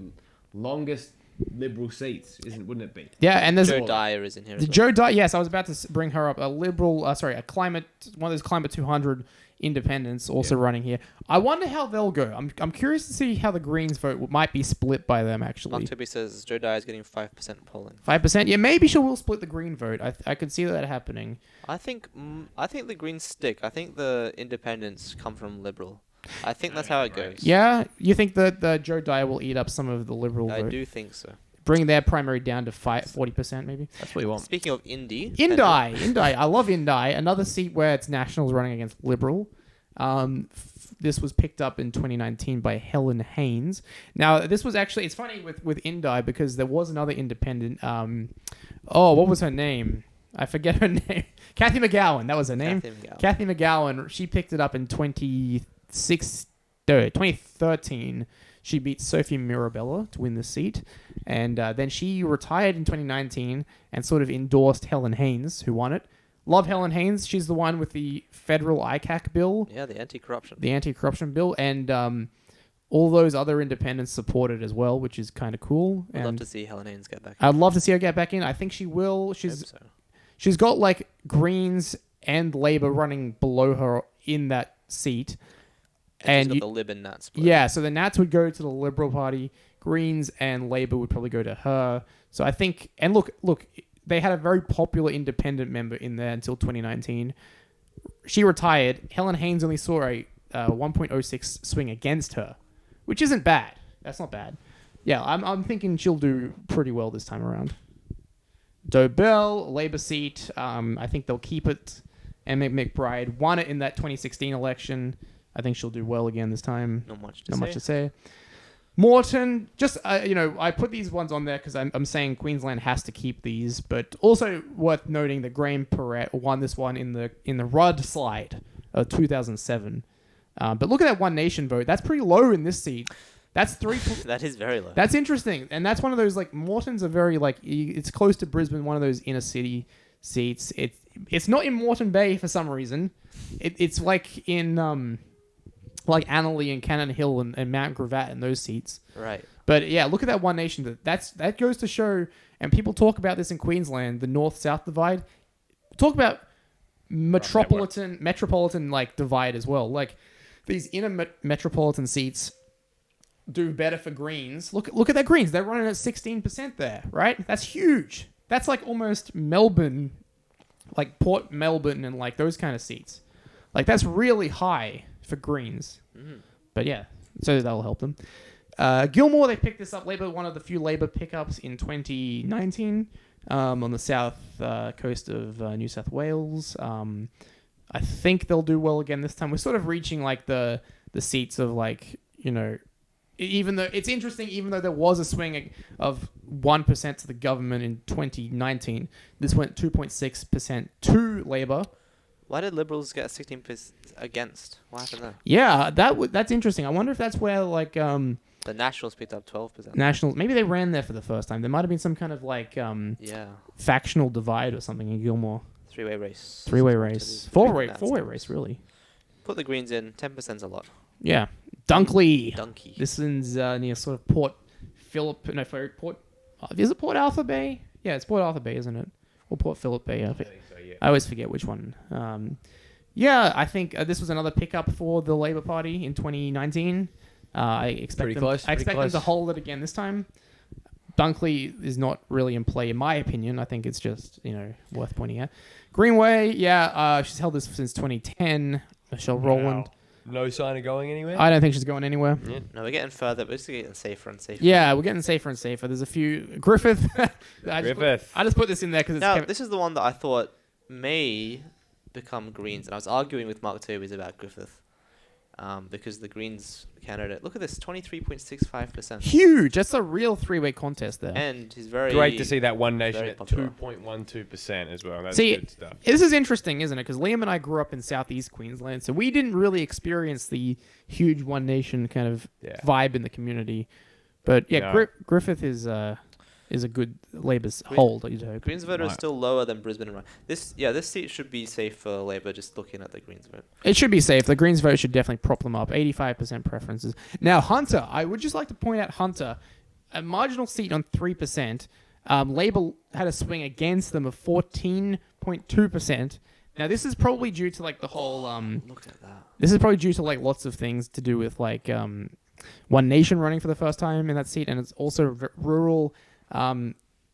longest Liberal seats, wouldn't it be? yeah, and there's Joe Dyer is in here as well. Joe Dyer. Yes, I was about to bring her up. A Liberal, one of those Climate 200 independents also running here. I wonder how they'll go. I'm curious to see how the Greens vote might be split by them, actually. Mark Tibby says Joe Dyer is getting 5% polling. 5%? Yeah, maybe she will split the Green vote. I could see that happening. I think the Greens stick. I think the independents come from Liberal. I think that's how it goes. Yeah? You think that the Joe Dyer will eat up some of the Liberal vote? I do think so. Bring their primary down to 40% maybe? That's what you want. Speaking of Indy. Indi. I love Indi. Another seat where it's Nationals running against Liberal. This was picked up in 2019 by Helen Haynes. Now, this was actually... It's funny with Indi because there was another independent... what was her name? I forget her name. Kathy McGowan. That was her name. Kathy McGowan. She picked it up in 2013. She beat Sophie Mirabella to win the seat. And then she retired in 2019 and sort of endorsed Helen Haynes, who won it. Love Helen Haynes. She's the one with the federal ICAC bill. Yeah, the anti-corruption. The anti-corruption bill. And all those other independents support it as well, which is kind of cool. I'd and love to see Helen Haynes get back in. I'd love to see her get back in. I think she will. Hope so. She's got like Greens and Labour running below her in that seat. And she's got the Lib and Nat split. Yeah, so the Nats would go to the Liberal Party. Greens and Labour would probably go to her. So I think... And look, they had a very popular independent member in there until 2019. She retired. Helen Haynes only saw a 1.06 swing against her, which isn't bad. That's not bad. Yeah, I'm thinking she'll do pretty well this time around. Dobell, Labour seat. I think they'll keep it. Emma McBride won it in that 2016 election. I think she'll do well again this time. Not much to say. Morton, just I put these ones on there because I'm saying Queensland has to keep these, but also worth noting that Graham Perrett won this one in the Rudd slide of 2007. But look at that One Nation vote. That's pretty low in this seat. That's That is very low. That's interesting, and that's one of those like Morton's a very like it's close to Brisbane, one of those inner city seats. It's not in Moreton Bay for some reason. It's like in like Annerley and Cannon Hill and Mount Gravatt and those seats. Right. But yeah, look at that One Nation. That goes to show, and people talk about this in Queensland, the north-south divide. Talk about metropolitan like divide as well. Like these inner metropolitan seats do better for Greens. Look at that Greens. They're running at 16% there, right? That's huge. That's like almost Melbourne, like Port Melbourne and like those kind of seats. Like that's really high for Greens. Mm-hmm. But yeah, so that'll help them. Gilmore, they picked this up. Labour, one of the few Labour pickups in 2019 on the south coast of New South Wales. I think they'll do well again this time. We're sort of reaching like the seats of like, Even though it's interesting, even though there was a swing of 1% to the government in 2019, this went 2.6% to Labor. Why did Liberals get 16% against? What happened there? Yeah, that's interesting. I wonder if that's where like The Nationals picked up 12%. Nationals, maybe they ran there for the first time. There might have been some kind of like Yeah. factional divide or something in Gilmore. Three-way race. Three-way race. Four-way race, really. Put the Greens in. 10%'s a lot. Yeah. Dunkley. Donkey. This one's near sort of Port Phillip. No, Port. Is it Port Arthur Bay? Yeah, it's Port Arthur Bay, isn't it? Or Port Phillip Bay. I think so, yeah. I always forget which one. Yeah, I think this was another pickup for the Labor Party in 2019. I expect them to hold it again this time. Dunkley is not really in play, in my opinion. I think it's just worth pointing out. Greenway, she's held this since 2010. Michelle Rowland. No sign of going anywhere? I don't think she's going anywhere. Yeah. No, we're getting further. We're just getting safer and safer. Yeah, we're getting safer and safer. There's a few. Griffith. I just put this in there because it's Now, this is the one that I thought may become Greens. And I was arguing with Mark Tobies about Griffith. Because the Greens candidate, look at this, 23.65%. huge. That's a real three-way contest there. And he's very... Great to see that One Nation very at popular. 2.12% as well. That's See, good stuff. this is interesting, isn't it? Because Liam and I grew up in southeast Queensland, so we didn't really experience the huge One Nation kind of vibe in the community. But yeah, No. Griffith is a good Labor's hold. Greens vote is still lower than Brisbane and Ryan. This seat should be safe for Labor, just looking at the Greens vote. It should be safe. The Greens vote should definitely prop them up. 85% preferences. Now, Hunter, I would just like to point out Hunter, a marginal seat on 3%. Labor had a swing against them of 14.2%. Now, this is probably due to like the whole... Look at that. This is probably due to like lots of things to do with like One Nation running for the first time in that seat, and it's also rural...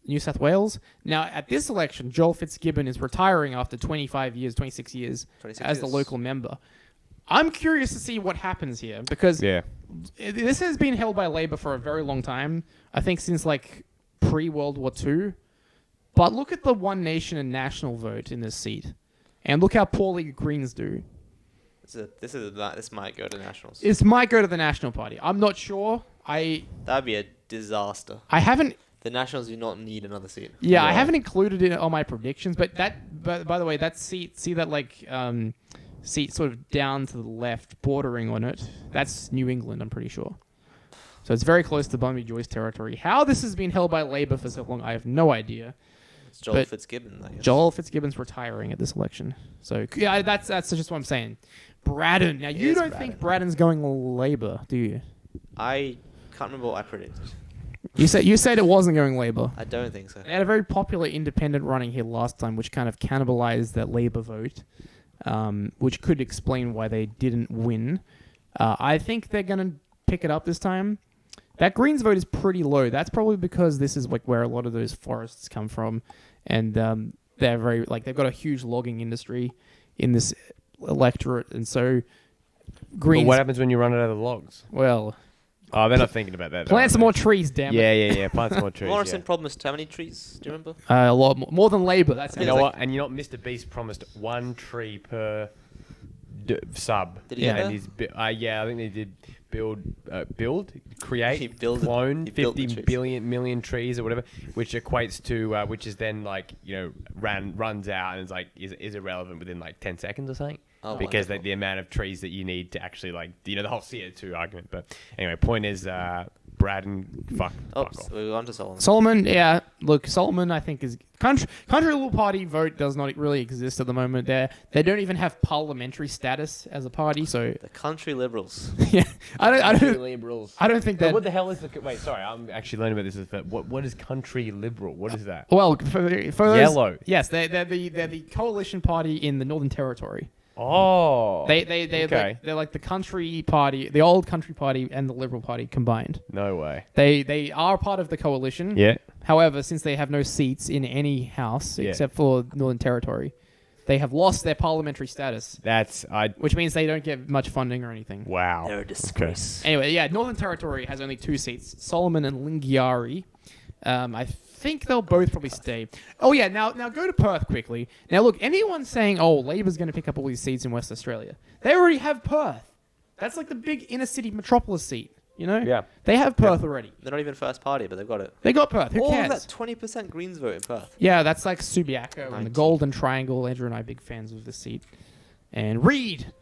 New South Wales. Now, at this election, Joel Fitzgibbon is retiring after 26 years as the local member. I'm curious to see what happens here because this has been held by Labor for a very long time. I think since like pre-World War II. But look at the One Nation and National vote in this seat. And look how poorly Greens do. This might go to Nationals. This might go to the National Party. I'm not sure. That'd be a disaster. I haven't... The Nationals do not need another seat. Yeah, I haven't included it on my predictions, but by the way, that seat, see that like seat sort of down to the left, bordering on it, that's New England, I'm pretty sure. So it's very close to Bunby Joyce territory. How this has been held by Labor for so long, I have no idea. It's Joel Fitzgibbon, I guess. Joel Fitzgibbon's retiring at this election. So yeah, that's just what I'm saying. Braddon. Now you don't think Braddon's going Labor, do you? I can't remember what I predicted. You said it wasn't going Labor. I don't think so. They had a very popular independent running here last time, which kind of cannibalized that Labor vote, which could explain why they didn't win. I think they're going to pick it up this time. That Greens vote is pretty low. That's probably because this is like where a lot of those forests come from, and they're very they've got a huge logging industry in this electorate, and so Greens. But what happens when you run out of the logs? Well. Oh, they're not thinking about that. Plant some more trees, damn it. Yeah. Plant some more trees. Morrison promised how many trees? Do you remember? A lot more than Labor. That's You know what? And Mr. Beast promised 1 tree per sub. Did he get and I think they did create, clone he built 50 million trees or whatever, which equates to, which is then runs out and is irrelevant within 10 seconds or something. Oh, because the amount of trees that you need to actually the whole CO2 argument. But anyway, point is, Braddon, fuck off. We're on to Solomon. Solomon, yeah. Look, Solomon, I think, is... Country Liberal Party vote does not really exist at the moment. They don't even have parliamentary status as a party, so... The Country Liberals. Yeah. I don't Liberals. I don't think that... What the hell is the... Wait, sorry. I'm actually learning about this. What is Country Liberal? What is that? Well, for those... Yellow. Yes, they're the coalition party in the Northern Territory. Oh. They're like the country party, the old country party and the Liberal Party combined. No way. They are part of the coalition. Yeah. However, since they have no seats in any house except for Northern Territory, they have lost their parliamentary status. Which means they don't get much funding or anything. Wow. They're a disgrace. Okay. Anyway, yeah, Northern Territory has only 2 seats, Solomon and Lingiari. I think they'll both probably stay. Oh yeah, now go to Perth quickly. Now look, anyone saying, Labor's going to pick up all these seats in West Australia, they already have Perth. That's like the big inner city metropolis seat. You know? Yeah. They have Perth already. They're not even first party, but they've got it. They got Perth. Who All cares? that 20% Greens vote in Perth. Yeah, that's like Subiaco and the 19. Golden Triangle. Andrew and I are big fans of this seat. And Reid.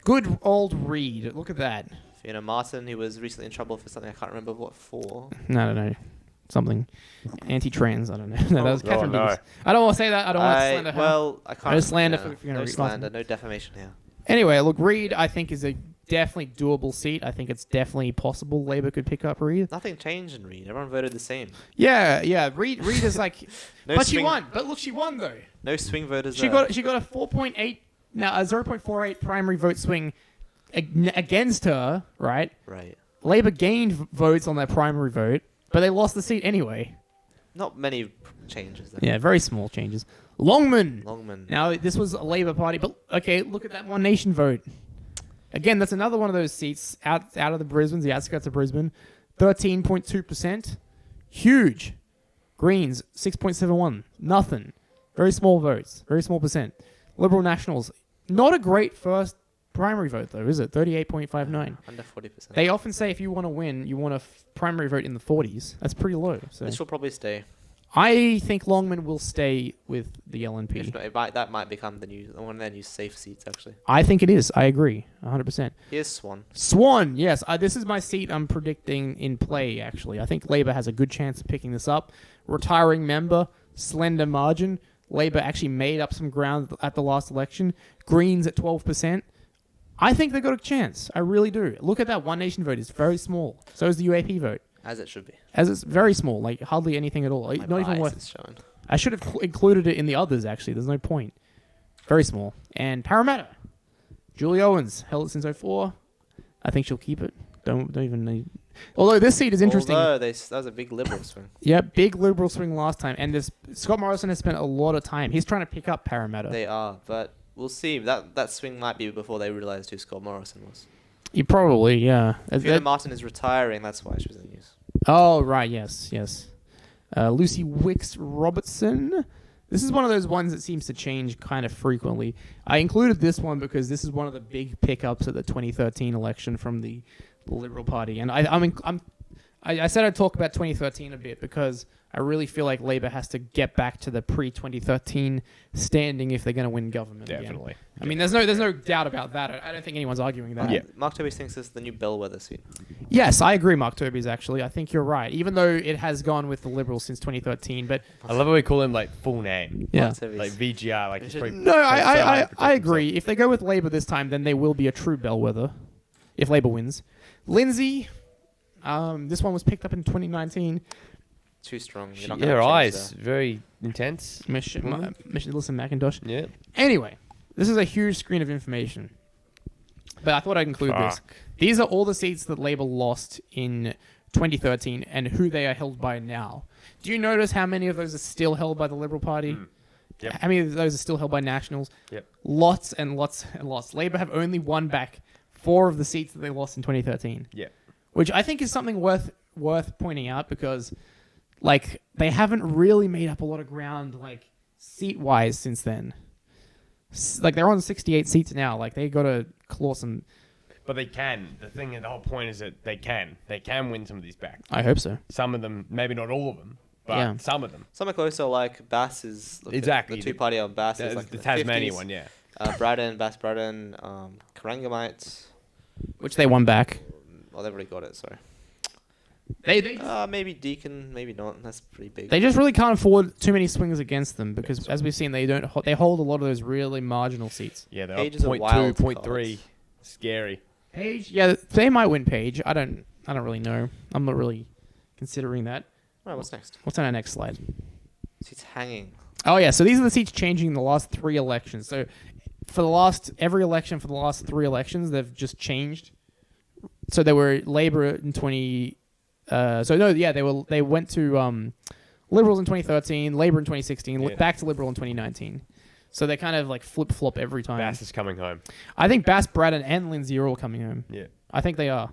Good old Reid. Look at that. Fiona Martin, who was recently in trouble for something I can't remember what for. I don't know. Something anti-trans. I don't know. No, that was Catherine no. Douglas. I don't want to say that. I don't want to slander her. Well, I can't. No slander yeah, if you're gonna no read slander, Martin. no defamation here. Anyway, look, Reid, I think, is a definitely doable seat. I think it's definitely possible Labour could pick up Reid. Nothing changed in Reid. Everyone voted the same. Yeah. Reid is like, No but she swing- won. But look, she won though. No swing voters. She got a 4.8 now a 0.48 primary vote swing against her. Right. Right. Labour gained votes on their primary vote, but they lost the seat anyway. Not many changes. Then. Yeah, very small changes. Longman. Now, Now, this was a Labour Party, but okay, look at that One Nation vote. Again, that's another one of those seats out of the outskirts of Brisbane. 13.2%. Huge. Greens, 6.71. Nothing. Very small votes. Very small percent. Liberal Nationals, not a great first primary vote, though, is it? 38.59. under 40%. They often say if you want to win, you want a primary vote in the 40s. That's pretty low. So This will probably stay. I think Longman will stay with the LNP. If not, that might become one of their new safe seats, actually. I think it is. I agree. 100%. Here's Swan. Swan, yes. This is my seat I'm predicting in play, actually. I think Labour has a good chance of picking this up. Retiring member, slender margin. Labour actually made up some ground at the last election. Greens at 12%. I think they've got a chance. I really do. Look at that One Nation vote. It's very small. So is the UAP vote. As it should be. As it's very small, like hardly anything at all. My Not even bias worth. is showing. I should have included it in the others, actually. There's no point. Very small. And Parramatta. Julie Owens. Held it since 04. I think she'll keep it. Don't even need... Although this seat is interesting. Although that was a big Liberal swing. Yeah, big Liberal swing last time. And Scott Morrison has spent a lot of time. He's trying to pick up Parramatta. They are, but we'll see. That swing might be before they realised who Scott Morrison was. You probably, yeah. Fiona Martin is retiring, that's why she was in the news. Oh, right, yes. Lucy Wicks Robertson. This is one of those ones that seems to change kind of frequently. I included this one because this is one of the big pickups at the 2013 election from the Liberal Party. And I said I'd talk about 2013 a bit because I really feel like Labour has to get back to the pre-2013 standing if they're going to win government Definitely. again. I mean, there's no doubt about that. I don't think anyone's arguing that. Yeah. Mark Toby thinks this is the new bellwether seat. Yes, I agree, Mark Toby's actually. I think you're right. Even though it has gone with the Liberals since 2013, but I love how we call him like full name. yeah. Mark Toby's- Like VGR. Like, it's should- probably No, so I hard to protect agree. himself. If they go with Labour this time, then they will be a true bellwether if Labour wins. Lindsay, this one was picked up in 2019. Too strong. You're She- not gonna her change eyes, that. very intense. Woman. Listen, McIntosh. Yeah. Anyway, this is a huge screen of information. But I thought I'd include this. Fuck. These are all the seats that Labour lost in 2013 and who they are held by now. Do you notice how many of those are still held by the Liberal Party? Yep. How many of those are still held by Nationals? Yep. Lots and lots and lots. Labour have only won back 4 of the seats that they lost in 2013. Yeah. Which I think is something worth pointing out because, like, they haven't really made up a lot of ground, like, seat-wise since then. Like, they're on 68 seats now. Like, they got to claw some... But they can. The whole point is that they can. They can win some of these back. I hope so. Some of them, maybe not all of them, but Yeah. some of them. Some are closer, like Bass is... look at Exactly. The two-party on Bass is like The the Tasmania 50s. one, yeah. Bass Braddon, Karangamite. Which they won back. Well, they've already got it, sorry. They Maybe Deacon, maybe not. That's pretty big. just really can't afford too many swings against them because, as we've seen, they hold a lot of those really marginal seats. Yeah, they're Page up is a 0.2, wild 0.3. card. Scary. Page, yeah, they might win Page. I don't really know. I'm not really considering that. All right, what's next? What's on our next slide? Seats hanging. Oh yeah, so these are the seats changing in the last 3 elections. So every election for the last 3 elections, they've just changed. So they were Labour in 20. They went to Liberals in 2013, Labour in 2016, Yeah. back to Liberal in 2019. So they kind of like flip flop every time. Bass is coming home. I think Bass, Braddon, and Lindsay are all coming home. Yeah. I think they are.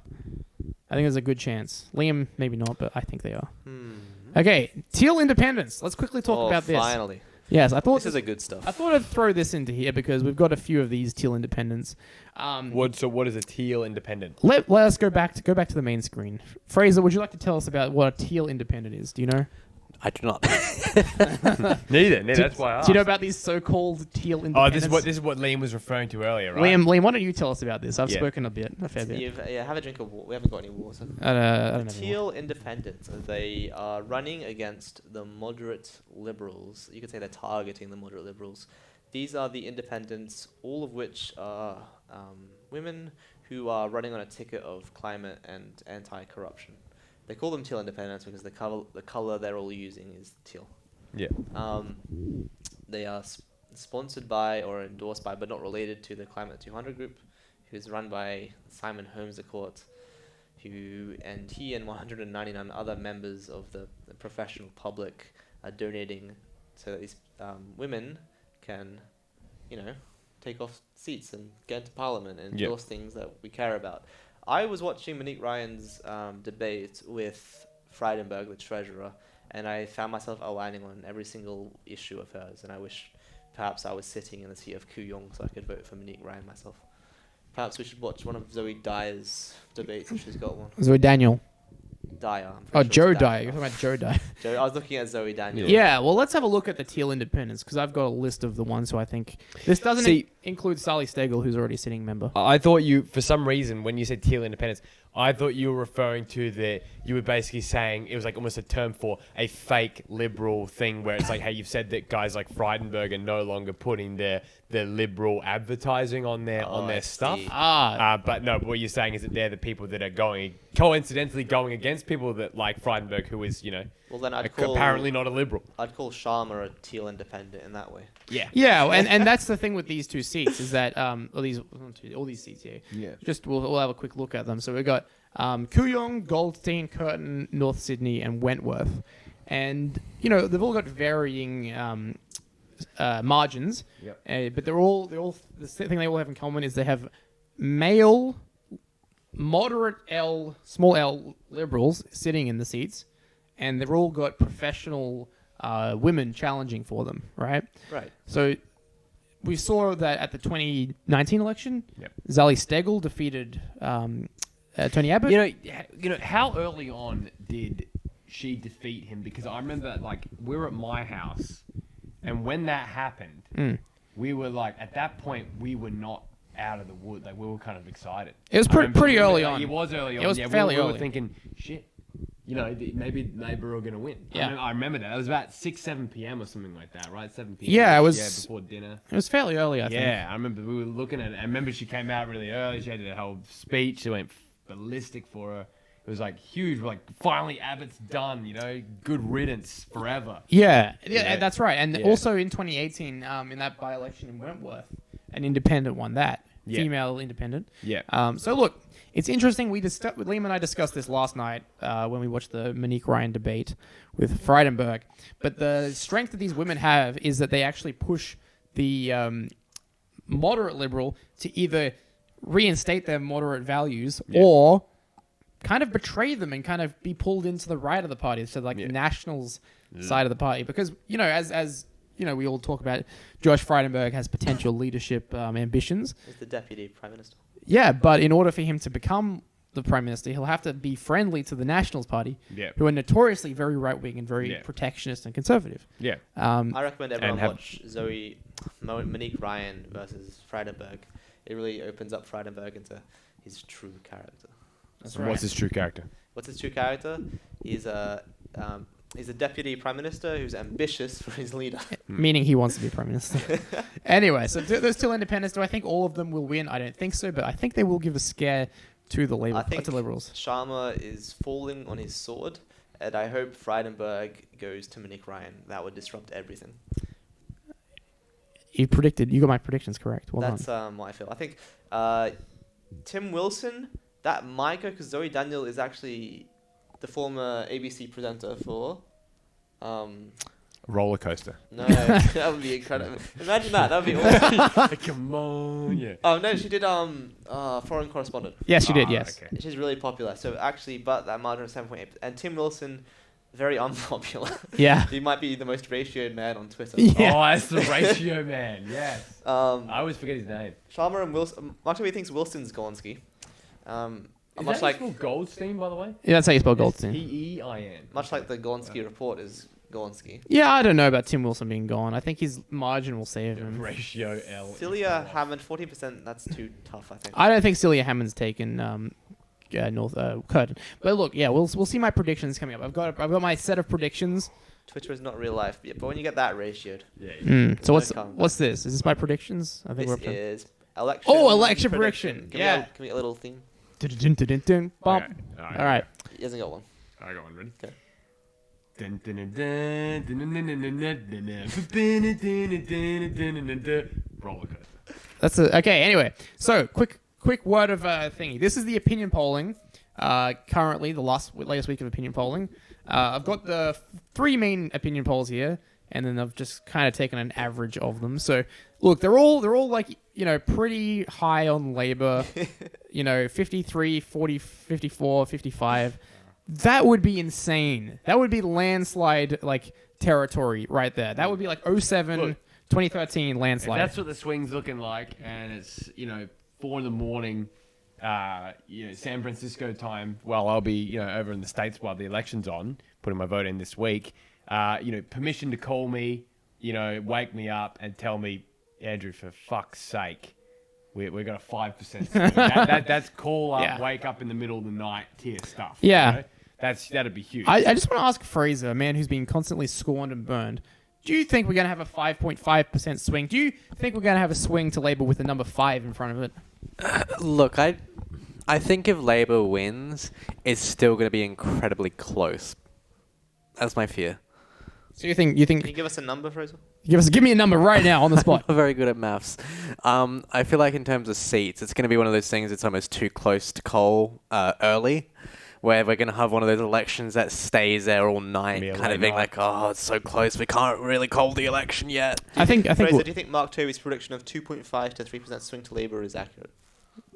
I think there's a good chance. Liam, maybe not, but I think they are. Hmm. Okay, Teal Independence. Let's quickly talk about this. Finally. Yes, I thought This is a good stuff. I thought I'd throw this into here because we've got a few of these Teal Independents. What is a Teal Independent? Let us go back to the main screen. Fraser, would you like to tell us about what a Teal Independent is? Do you know? I do not. Neither. That's why I asked. Do you know about these so-called Teal Oh, Independents? this is what Liam was referring to earlier, right? Liam, why don't you tell us about this? I've Yeah. spoken a fair bit. Have a drink of water. We haven't got any water. I don't know. Teal Independence. They are running against the moderate liberals. You could say they're targeting the moderate liberals. These are the independents, all of which are women who are running on a ticket of climate and anti-corruption. They call them Teal Independents because the color they're all using is teal. Yeah. They are sponsored by or endorsed by, but not related to, the Climate 200 group, who's run by Simon Holmes-a-Court, he and 199 other members of the professional public are donating so that these women can, take off seats and get into Parliament and endorse things that we care about. I was watching Monique Ryan's debate with Frydenberg, the treasurer, and I found myself aligning on every single issue of hers, and I wish perhaps I was sitting in the seat of Kooyong so I could vote for Monique Ryan myself. Perhaps we should watch one of Zoe Dyer's debates if she's got one. Zoe Daniel. Dyer. Joe Dyer. You're talking about Joe Dyer. I was looking at Zoe Daniel. Yeah, well, let's have a look at the Teal Independents because I've got a list of the ones who I think... This doesn't include Sally Stegel, who's already a sitting member. I thought for some reason, when you said Teal Independence, I thought you were referring to you were basically saying it was like almost a term for a fake liberal thing where it's like, hey, you've said that guys like Frydenberg are no longer putting their liberal advertising on their stuff. But what you're saying is that they're the people that are coincidentally going against people that like Frydenberg, who is, well, then apparently not a liberal. I'd call Sharma a Teal Independent in that way. Yeah. Yeah, and that's the thing with these two seats is that all these seats here. Yeah. Just we'll have a quick look at them. So we've got Kooyong, Goldstein, Curtin, North Sydney, and Wentworth, and they've all got varying margins. Yep. But they're all the thing they all have in common is they have male, moderate L, small L liberals sitting in the seats, and they've all got professional women challenging for them, right? Right. So we saw that at the 2019 election, Yep. Sally Stegel defeated Tony Abbott. How early on did she defeat him? Because I remember, we were at my house, and when that happened, we were at that point, we were not out of the wood. We were kind of excited. It was pretty early on. It was early on. It was fairly we early. were thinking, shit. Maybe Labour are going to win. Yeah. I remember that. It was about 7 p.m. or something like that, right? 7 p.m. Yeah, it was- Yeah, before dinner. It was fairly early, I think. Yeah, I remember we were looking at it. I remember she came out really early. She had a whole speech. She went ballistic for her. It was huge. We're finally Abbott's done. Good riddance forever. Yeah, Yeah. that's right. And Yeah. also in 2018, in that by-election in Wentworth, an independent won that. Yeah. Female independent. Yeah. So look, it's interesting. Liam and I discussed this last night when we watched the Monique Ryan debate with Frydenberg. But the strength that these women have is that they actually push the moderate liberal to either reinstate their moderate values or kind of betray them and kind of be pulled into the right of the party, so the Nationals side of the party. Because, as we all talk about, Josh Frydenberg has potential leadership ambitions. He's the Deputy Prime Minister. Yeah, but in order for him to become the Prime Minister, he'll have to be friendly to the Nationals Party, who are notoriously very right-wing and very protectionist and conservative. Yeah. I recommend everyone have- watch Monique Ryan versus Frydenberg. It really opens up Frydenberg into his true character. That's What's his true character? What's his true character? He's a deputy prime minister who's ambitious for his leader. Meaning he wants to be Prime Minister. Anyway, so those two independents, do I think all of them will win? I don't think so, but I think they will give a scare to the to Liberals. Sharma is falling on his sword, and I hope Frydenberg goes to Monique Ryan. That would disrupt everything. You got my predictions correct. Well That's done. what I feel. I think Tim Wilson, that might go because Zoe Daniel is actually the former ABC presenter for... Roller coaster. No, that would be incredible. Imagine that. That would be awesome. Come on, yeah. Oh, no, she did Foreign Correspondent. Yes, you did, yes. Okay. She's really popular. So actually, but that margin of 7.8. And Tim Wilson very unpopular. Yeah. He might be the most ratioed man on Twitter. Yeah. Oh, that's the ratio man. Yes. I always forget his name. Sharma and Wilson. Much of he thinks Wilson's Golensky. Is Much that like spelled Goldstein, by the way? Yeah, that's how you spell Goldstein. P-E-I-N. much like the Golensky report is Golensky. Yeah, I don't know about Tim Wilson being gone. I think his margin will save him. Ratio L. Celia Hammond, 40%. That's too tough, I think. I don't think Celia Hammond's taken North Curtin. But look, yeah, we'll see my predictions coming up. I've got my set of predictions. Twitter is not real life, but when you get that ratioed, Yeah. So Don't what's this? Is this my predictions? I think this we're up to. is election. Oh, election prediction. Can Yeah. can we get a little theme? Dun-dun-dun-dun-dun. Bump. Okay. All right. He hasn't got one. I got one ready. Okay. Dun, dun, dun, dun, dun, dun, dun, dun, dun, dun, dun, dun. Roller coaster. That's okay. Anyway, so quick word of thingy. This is the opinion polling. Currently, the latest week of opinion polling. I've got the 3 main opinion polls here, and then I've just kind of taken an average of them. So look, they're all like pretty high on Labor. 53, 40, 54, 55. That would be insane. That would be landslide like territory right there. That would be like 07, Look, 2013 If landslide. that's what the swing's looking like, and it's 4 in the morning, San Francisco time. Well, I'll be over in the States while the election's on, putting my vote in this week. Permission to call me, wake me up and tell me, Andrew, for fuck's sake, we got a 5% swing. That's call up, Yeah. wake up in the middle of the night tier stuff. Yeah. That'd be huge. I just want to ask Fraser, a man who's been constantly scorned and burned, do you think we're going to have a 5.5% swing? Do you think we're going to have a swing to Labor with the number 5 in front of it? Look, I think if Labor wins, it's still going to be incredibly close. That's my fear. So you think Can you give us a number, Fraser? give me a number right now on the spot. I'm very good at maths. I feel like in terms of seats, it's going to be one of those things that's almost too close to call early, where we're going to have one of those elections that stays there all night, Be a kind late of being night. like, oh, it's so close, we can't really call the election yet. I think Fraser, do you think Mark Toby's prediction of 2.5 to 3% swing to Labour is accurate?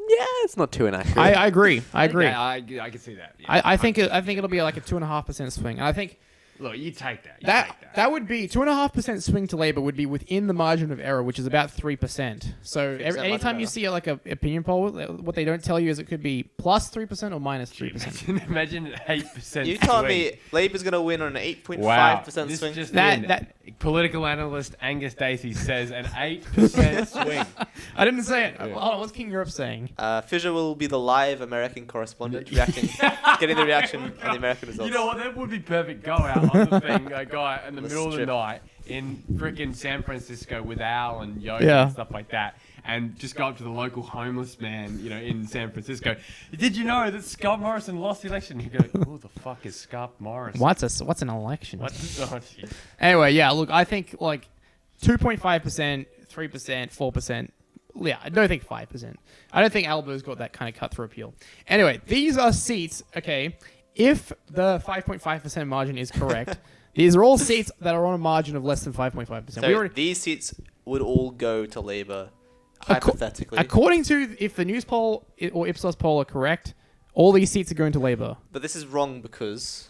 Yeah, it's not too inaccurate. I agree. I agree. Yeah, I can see that. Yeah. I think it'll be like a 2.5% swing. And I think Look, you take that. that would be 2.5% swing to Labor would be within the margin of error, which is about 3%. So 3% anytime margin you of see like a opinion poll, what they don't tell you is it could be plus 3% or minus 3%. Imagine an 8%. You telling swing. me Labour's going to win on an 8.5% Wow. This swing? just That- in. that- Political analyst Angus Dacey says an 8% swing. I didn't say it. Yeah. Hold on, what's King Europe saying? Fisher will be the live American correspondent getting the reaction on the American results. You know what? That would be perfect. Go out on the thing, a guy in the The middle of the strip. night in freaking San Francisco with Al and Yoga Yeah. and stuff like that. And just go up to the local homeless man, in San Francisco. Did you know that Scott Morrison lost the election? You go, who the fuck is Scott Morrison? What's an election? Oh, shit. Anyway, yeah, look, I think like 2.5%, 3%, 4%. Yeah, I don't think 5%. I don't think Albert's got that kind of cut through appeal. Anyway, these are seats, okay, if the 5.5% margin is correct, these are all seats that are on a margin of less than 5.5%. So these seats would all go to Labour, hypothetically. According to, if the news poll or Ipsos poll are correct, all these seats are going to Labor. But this is wrong because...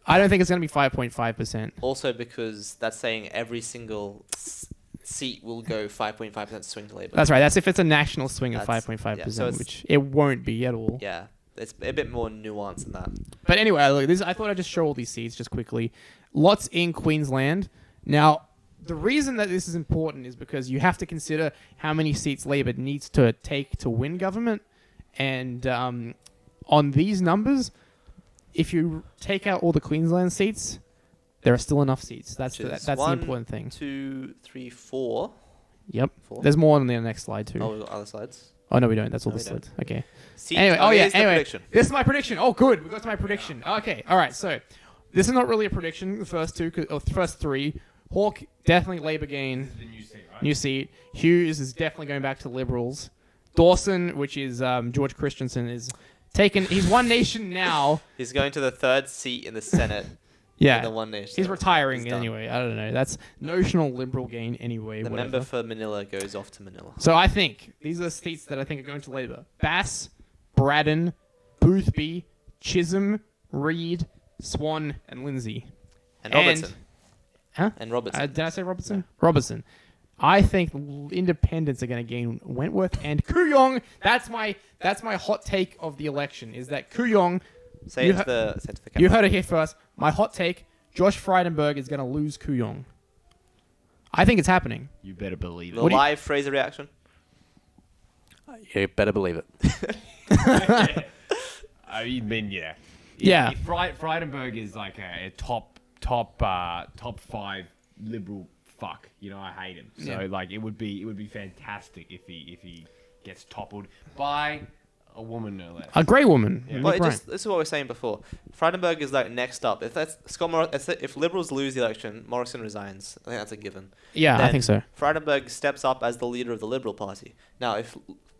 I don't think it's going to be 5.5%. Also because that's saying every single seat will go 5.5% swing to Labour. That's right. That's if it's a national swing of That's- 5.5%, yeah, so it's- which it won't be at all. Yeah, it's a bit more nuanced than that. But anyway, look, I thought I'd just show all these seats just quickly. Lots in Queensland. Now, the reason that this is important is because you have to consider how many seats Labor needs to take to win government. And on these numbers, if you take out all the Queensland seats, there are still enough seats. That's Which is the 1, important thing. 2, 3, 4. Yep. 4. There's more on the next slide too. Oh, we've got other slides. Oh, no, we don't. That's all No, the we don't. slides. Okay. Seat, Anyway, here's the prediction. This is my prediction. Oh, good. We got to my prediction. Okay, all right. So this is not really a prediction. The first two, or the first three. Hawke definitely Labor gain, The new seat, right? new seat. Hughes is definitely going back to Liberals. Dawson, which is George Christensen, is taken. He's One Nation now. He's going to the third seat in the Senate. Yeah, in the One Nation. he's retiring He's done. anyway. I don't know. That's notional Liberal gain anyway. The whatever. member for Manila goes off to Manila. So I think these are the seats that I think are going to Labor. Bass, Braddon, Boothby, Chisholm, Reid, Swan, and Lindsay. And Robertson. Huh? And Robertson. Did I say Robertson? Robertson. I think independents are going to gain Wentworth and Kooyong. That's my hot take of the election. Is that Kooyong? Say it to the camera. You heard it here first. My hot take: Josh Frydenberg is going to lose Kooyong. I think it's happening. You better believe The it. live Fraser reaction. You better believe it. I mean, yeah. Yeah. Frydenberg is like a top 5 liberal fuck. You know, I hate him. So Yeah. like, it would be fantastic if he gets toppled by a woman, no less. A grey woman. Yeah. Well, Nick Ryan. this is what we were saying before. Frydenberg is like next up. If Liberals lose the election, Morrison resigns. I think that's a given. Yeah, I Then think so. Frydenberg steps up as the leader of the Liberal Party. Now, if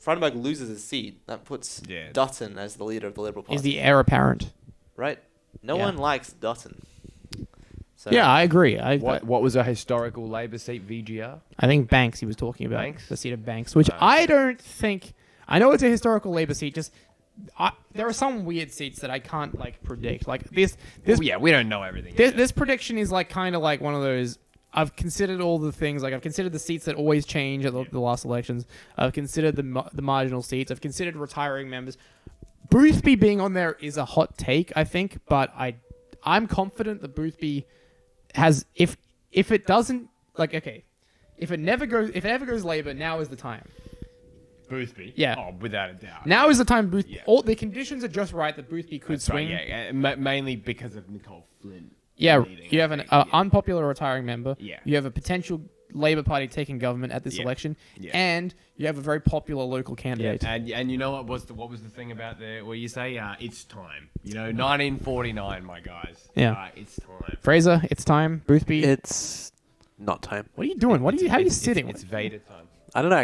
Frydenberg loses his seat, that puts Yeah. Dutton as the leader of the Liberal Party. He's the heir apparent. Right? No Yeah. one likes Dutton. So Yeah, I agree. What was a historical Labor seat, VGR? I think Banks he was talking about. Banks? The seat of Banks, which Okay. I don't think... I know it's a historical Labour seat, just... there are some weird seats that I can't, like, predict. Like, this Yeah, we don't know everything. this prediction is, like, kind of like one of those... I've considered all the things. Like, I've considered the seats that always change at the last elections. I've considered the marginal seats. I've considered retiring members. Boothby being on there is a hot take, I think, but I'm confident that Boothby has... If it doesn't... Like, okay... If it ever goes Labour, now is the time. Boothby. Yeah. Oh, without a doubt. Now is the time Boothby... Yeah. All the conditions are just right that Boothby could That's right, swing. yeah, mainly because of Nicole Flynn. Yeah, leading, you I have an think, yeah. unpopular retiring member. Yeah. You have a potential Labour Party taking government at this Yeah. election. Yeah. And you have a very popular local Yeah, candidate. and you know what was the thing about where you say it's time. You know, 1949, my guys. Yeah. It's time. Fraser, it's time. Boothby. It's not time. What are you doing? How are you sitting? It's Vader time. I don't know.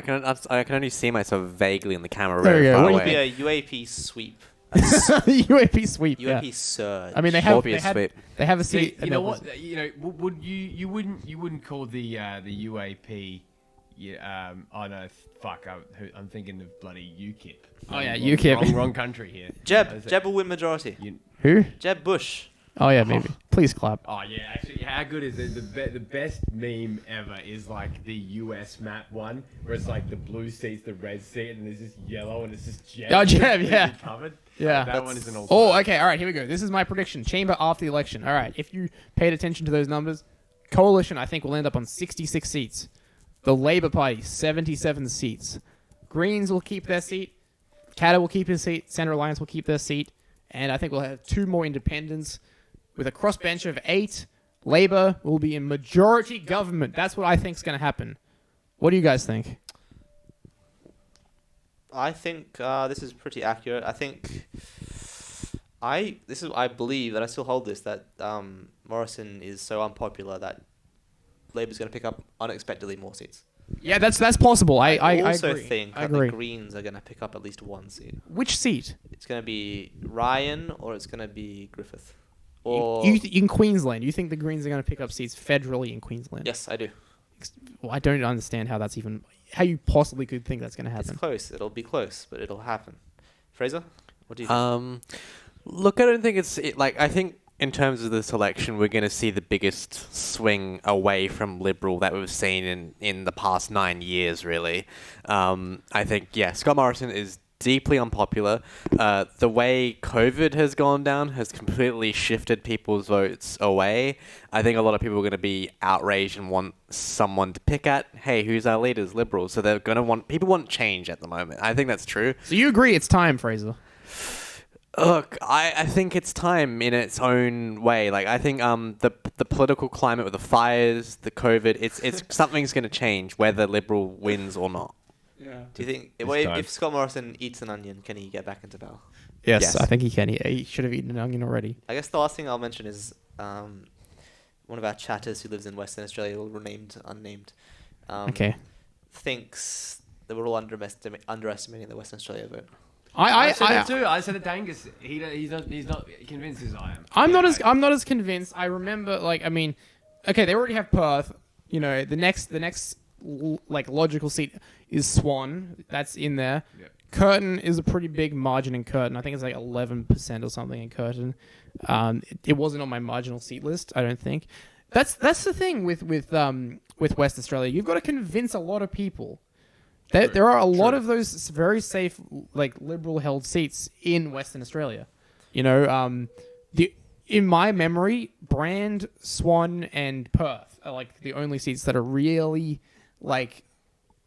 I can only see myself vaguely in the camera There very you go. far What It do would be away. a UAP sweep. UAP sweep. UAP Yeah. surge. I mean, they have Morbius sweep. they have a See, seat. you know what? You know, would you wouldn't call the UAP? Yeah. Oh no, fuck. I'm thinking of bloody UKIP. Oh, yeah, UKIP. Wrong country here. Jeb will win majority. Who? Jeb Bush. Oh yeah, maybe. Please clap. Oh yeah, actually, how good is it? The best meme ever is like the US map one, where it's like the blue seat's the red seat, and there's this yellow, and it's just Jeb. Oh, Jeb, completely yeah. Covered. Yeah. That one is an all. Oh, okay. All right, here we go. This is my prediction. Chamber after the election. All right. If you paid attention to those numbers, Coalition, I think, will end up on 66 seats. The Labour Party, 77 seats. Greens will keep their seat. Katter will keep his seat. Centre Alliance will keep their seat. And I think we'll have 2 more independents with a crossbench of 8. Labour will be in majority government. That's what I think is going to happen. What do you guys think? I think this is pretty accurate. I think I believe that I still hold this, that Morrison is so unpopular that Labour's going to pick up unexpectedly more seats. Yeah, that's possible. I also agree. think I that agree. the Greens are going to pick up at least 1 seat. Which seat? It's going to be Ryan or it's going to be Griffith. Or In Queensland, you think the Greens are going to pick up seats federally in Queensland? yes, I do. Well, I don't understand how how you possibly could think that's going to It's happen. close. It'll be close, but it'll happen. Fraser, what do you think? Look, I don't think I think in terms of this election, we're going to see the biggest swing away from Liberal that we've seen in the past 9 years, really. I think, Scott Morrison is deeply unpopular. The way COVID has gone down has completely shifted people's votes away. I think a lot of people are going to be outraged and want someone to pick at. Hey, who's our leaders? Liberals. So they're going to people want change at the moment. I think that's true. So you agree it's time, Fraser? Look, I think it's time in its own way. Like, I think the political climate with the fires, the COVID, it's something's going to change whether Liberal wins or not. Yeah. Do you think time. if Scott Morrison eats an onion, can he get back into power? Yes, Yes. I think he can. He should have eaten an onion already. I guess the last thing I'll mention is one of our chatters who lives in Western Australia, unnamed, Okay. thinks that we're all underestimating the Western Australia vote. I said it too. I said it to Angus. He's not convinced as I am. I'm not as convinced. I remember, okay, they already have Perth. You know, the next like logical seat is Swan. That's in there. Yeah. Curtin is a pretty big margin in Curtin. I think it's like 11% or something in Curtin. It wasn't on my marginal seat list, I don't think. That's the thing with West Australia. You've got to convince a lot of people. There are a lot of those very safe, like liberal held seats in Western Australia. You know, in my memory, Brand, Swan, and Perth are like the only seats that are really like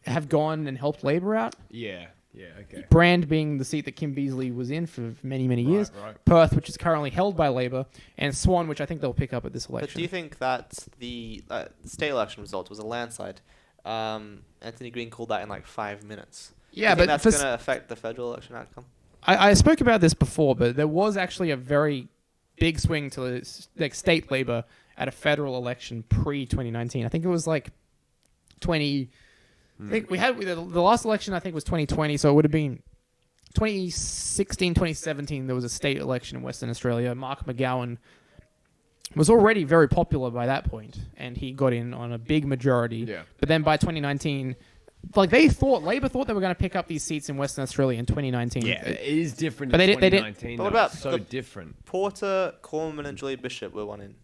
have gone and helped Labor out. Yeah. Yeah. Okay. Brand being the seat that Kim Beazley was in for many, many years. Right. Perth, which is currently held by Labor, and Swan, which I think they'll pick up at this election. But do you think that the state election result was a landslide? Anthony Green called that in like 5 minutes. Yeah, do you think but that's going to affect the federal election outcome? I spoke about this before, but there was actually a very big swing to like state Labor at a federal election pre-2019. I think it was like 20... I think we had the last election. I think was 2020, so it would have been 2016, 2017. There was a state election in Western Australia. Mark McGowan was already very popular by that point, and he got in on a big majority. Yeah. But then by 2019, like Labor thought they were going to pick up these seats in Western Australia in 2019. Yeah, it is different. But in they didn't- 2019. But what though. about It's so the- different? Porter, Corman, and Julie Bishop were one in.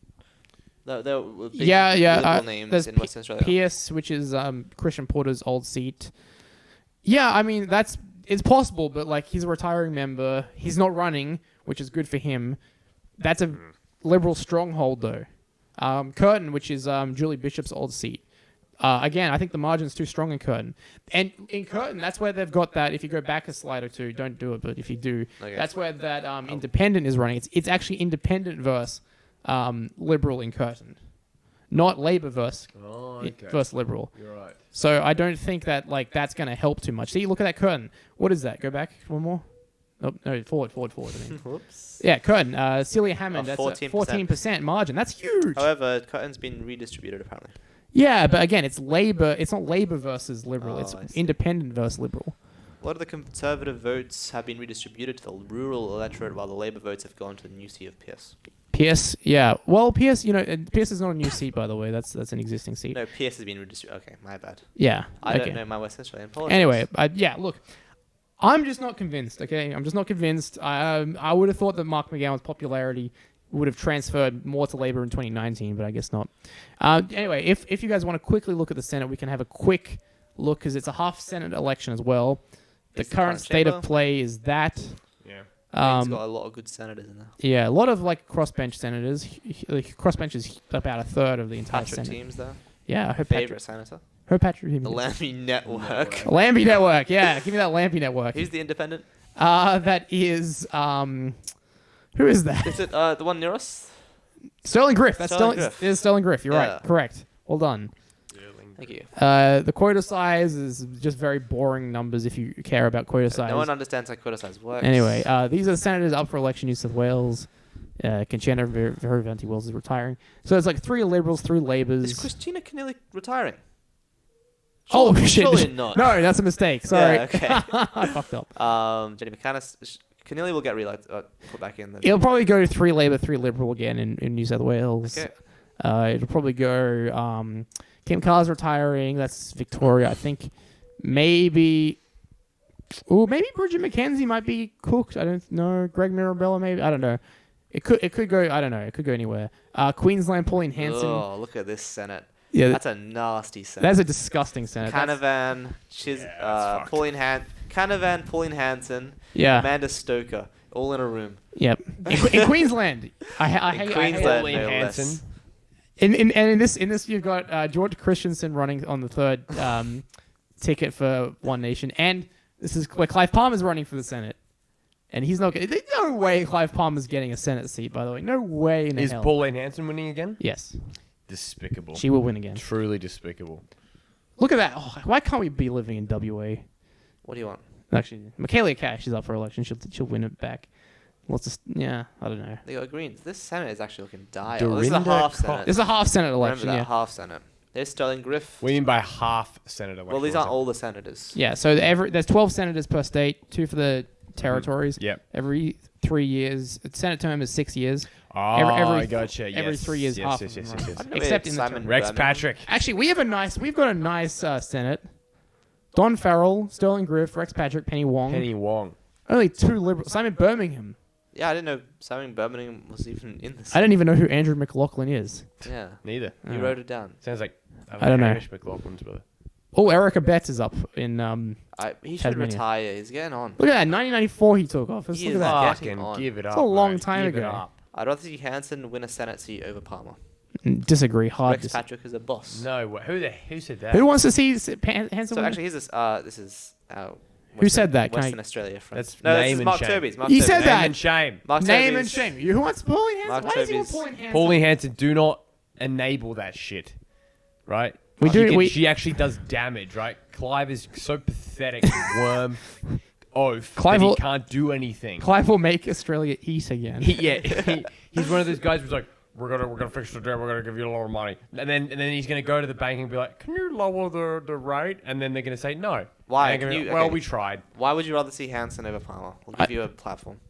There were big Yeah. liberal names There's in Western Australia. Pierce, which is Christian Porter's old seat. Yeah, I mean it's possible, but like he's a retiring member. He's not running, which is good for him. That's a Liberal stronghold, though. Curtin, which is Julie Bishop's old seat. Again, I think the margin's too strong in Curtin. And in Curtin, that's where they've got that. If you go back a slide or two, don't do it, but if you do, Okay. that's where that independent is running. It's actually independent versus Liberal in Curtin, not Labor versus Liberal. You're right. So I don't think that like that's going to help too much. See, look at that Curtin. What is that? Go back one more. Oh, no, forward. I mean. Whoops. Yeah, Curtin. Celia Hammond. That's 14%. 14% margin. That's huge. However, Curtin's been redistributed apparently. Yeah, but again, it's Labor. It's not Labor versus Liberal. Oh, It's I see. independent versus Liberal. A lot of the Conservative votes have been redistributed to the rural electorate, while the Labor votes have gone to the new seat of Pierce. Pierce, yeah. Well, Pierce, Pierce is not a new seat, by the way. That's an existing seat. No, Pierce has been redistributed. Okay, my bad. Yeah. I okay. don't know my West Australian politics. Anyway, look, I'm just not convinced, okay? I'm just not convinced. I would have thought that Mark McGowan's popularity would have transferred more to Labor in 2019, but I guess not. Anyway, if you guys want to quickly look at the Senate, we can have a quick look, because it's a half Senate election as well. The current state of play is that. Yeah. He's got a lot of good senators in there. Yeah, a lot of like crossbench senators. Crossbench is about a third of the entire Patrick Senate. Teams there. Yeah, her Favorite senator. Patrick. The Lambie Network. Lambie Network. Yeah, give me that Lambie Network. Who's the independent? That is who is that? Is it the one near us? Sterling Griff. That's Sterling Sterling. Griff. It is Sterling Griff. You're Yeah. right. Correct. Well done. Thank you. The quota size is just very boring numbers if you care about quota size. No one understands how quota size works. Anyway, these are the senators up for election in New South Wales. Conchana Verivanti-Wells is retiring. So it's like 3 Liberals, 3 Labours. Is Christina Keneally retiring? Oh, shit. Surely not. No, that's a mistake. Sorry. Yeah, okay. I fucked up. Jenny McCannis. Keneally will get put back in. It'll probably go 3 Labor, 3 Liberal again in New South Wales. Okay. It'll probably go... Kim Carr's retiring. That's Victoria. I think maybe... Oh, maybe Bridget McKenzie might be cooked. I don't know. Greg Mirabella, maybe. I don't know. It could go... I don't know. It could go anywhere. Queensland, Pauline Hanson. Oh, look at this Senate. Yeah, That's a nasty Senate. that's a disgusking Senate. Canavan, that's Canavan, Pauline Hanson, Yeah. Amanda Stoker, all in a room. Yep. In Queensland. I hate Queensland, Pauline no Hanson. less. in this you've got George Christensen running on the third ticket for One Nation, and this is where Clive Palmer's running for the Senate, and he's not. There's no way Clive Palmer's getting a Senate seat. By the way, no way in Is hell. Pauline Hanson winning again? Yes, Despicable. she will win again. Truly despicable. Look at that. Oh, why can't we be living in WA? What do you want? Actually, Michaelia Cash is up for election. She'll win it back. Let's just I don't know. They got Greens. This Senate is actually looking dire. This is a Dorinda half Cox. Senate. It's a half Senate election. Remember that Yeah. half Senate. There's Sterling Griff. Winning by half Senator. Well, these aren't all the senators. Yeah. So there's 12 senators per state, 2 for the territories. Yep. Every 3 years. Senate term is 6 years. Oh, every, gotcha. Every Yes. 3 years, Yes, half yes, of yes, them yes, run. yes. I know Except it's in the Simon term. Rex Birmingham. Patrick. Actually, we've got a nice Senate. Don Farrell, Sterling Griff, Rex Patrick, Penny Wong. Penny Wong. Only 2 liberals. Simon Birmingham. Yeah, I didn't know Simon Birmingham was even in this. I don't even know who Andrew McLaughlin is. Yeah, Neither. you wrote it down. Sounds like I don't know. Hamish McLaughlin's brother. Oh, Erica Betts is up in. He should Tasmania. retire. He's getting on. Look at that, 1994 he took off. Let's He look at is that. getting on. Give it up. It's a long mate. time Give it ago. up. I'd rather see Hanson win a Senate seat over Palmer. Disagree hard. Rex Patrick is a boss. No, who said that? Who wants to see Hanson So win? actually, here's this. This is Who said that? Can I- Western Australia friend. That's No, this name is and Mark shame. Toby's. Mark You Toby's. said Name that. and shame. Mark Name Toby's- and shame. Who wants Pauline Hanson? Mark Why does he want Toby's- Pauline Hanson? Pauline Hanson, do not enable that shit. Right? We She do- can- we- She actually does damage, right? Clive is so pathetic. Worm oaf. Clive that he will- can't do anything. Clive will make Australia eat again. He's one of those guys who's like, we're gonna fix the debt. We're gonna give you a lot of money, and then he's gonna go to the bank and be like, can you lower the rate? And then they're gonna say no. Why? And they're Can gonna be you- like, well, okay. we tried. Why would you rather see Hanson over Palmer? We'll give you a platform.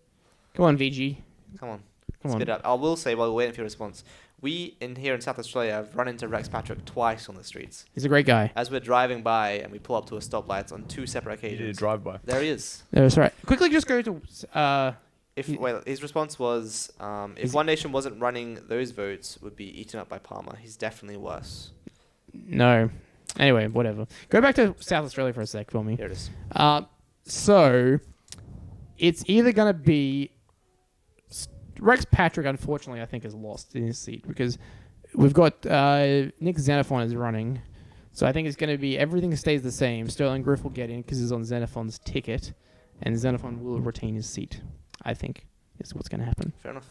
Come on, VG. Come on. Come on. Spit it up. I will say while we're waiting for your response, we here in South Australia have run into Rex Patrick twice on the streets. He's a great guy. As we're driving by and we pull up to a stoplight on 2 separate He did a occasions. drive by. There he is. Yeah, that's right. Quickly, just go to. His response was, if One Nation wasn't running, those votes would be eaten up by Palmer. He's definitely worse. No. Anyway, whatever. Go back to South Australia for a sec for me. Here it is. So, it's either going to be Rex Patrick. Unfortunately, I think is lost in his seat because we've got Nick Xenophon is running. So I think it's going to be everything stays the same. Sterling Griff will get in because he's on Xenophon's ticket, and Xenophon will retain his seat. I think is what's going to happen. Fair enough.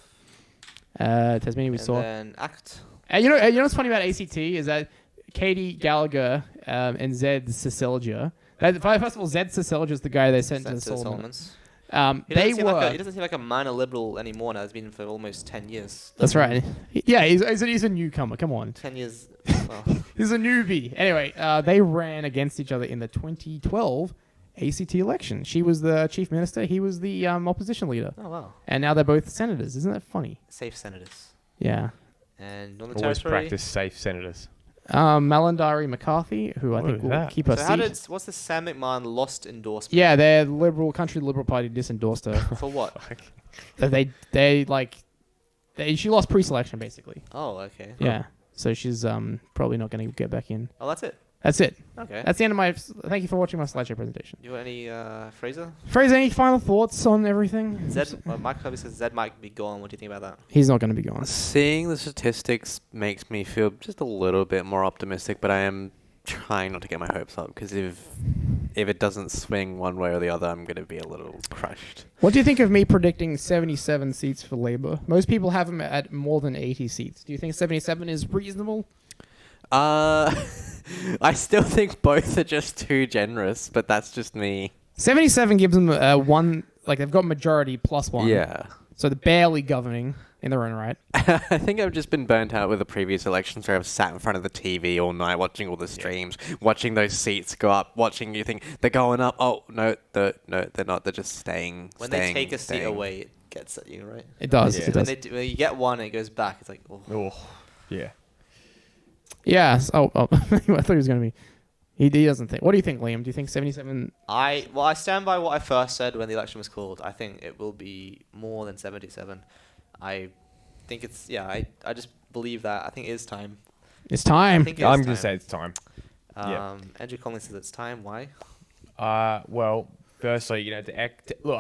Tasmania we And saw. then ACT. You know what's funny about ACT is that Katie Gallagher and Zed Cecilja. First of all, Zed Cecilja is the guy they sent to the Solomons. He They doesn't, were. he doesn't seem like a minor liberal anymore now. He's been for almost 10 years. That's right. Yeah, he's a newcomer. Come on. 10 years. Well, He's a newbie. Anyway, they ran against each other in the 2012 ACT election. She was the chief minister. He was the opposition leader. oh, wow. And now they're both senators. Isn't that funny? Safe senators. Yeah. And Northern Always Territory. practice safe senators. Malandari McCarthy, who I What think is will that? keep her So seat. what's the Sam McMahon lost endorsement? Yeah, their country Liberal Party disendorsed her. For what? She lost pre-selection basically. Oh, okay. Yeah. So she's probably not going to get back in. Oh, that's it. That's it. Okay. That's the end of my. Thank you for watching my slideshow presentation. You got any Fraser? Fraser, any final thoughts on everything? Zed. Mike Kirby says Zed might be gone. What do you think about that? He's not going to be gone. Seeing the statistics makes me feel just a little bit more optimistic, but I am trying not to get my hopes up because if it doesn't swing one way or the other, I'm going to be a little crushed. What do you think of me predicting 77 seats for Labour? Most people have him at more than 80 seats. Do you think 77 is reasonable? I still think both are just too generous, but that's just me. 77 gives them one, like they've got majority plus one. Yeah. So they're barely governing in their own right. I think I've just been burnt out with the previous elections where I've sat in front of the TV all night watching all the streams, watching those seats go up, watching you think they're going up. Oh, no, they're not. They're just staying. When they take a seat away, it gets at you, right? It does. Yeah. It When, does. when you get one and it goes back, it's like, oh. Oh, yeah. Yes. Oh, I thought he was going to be. He doesn't think. What do you think, Liam? Do you think 77? I stand by what I first said when the election was called. I think it will be more than 77. I think it's I just believe that. I think it is time. It's time. I think it is I'm time. going to say it's time. Yeah. Andrew Collins says it's time. Why? Well, firstly, look,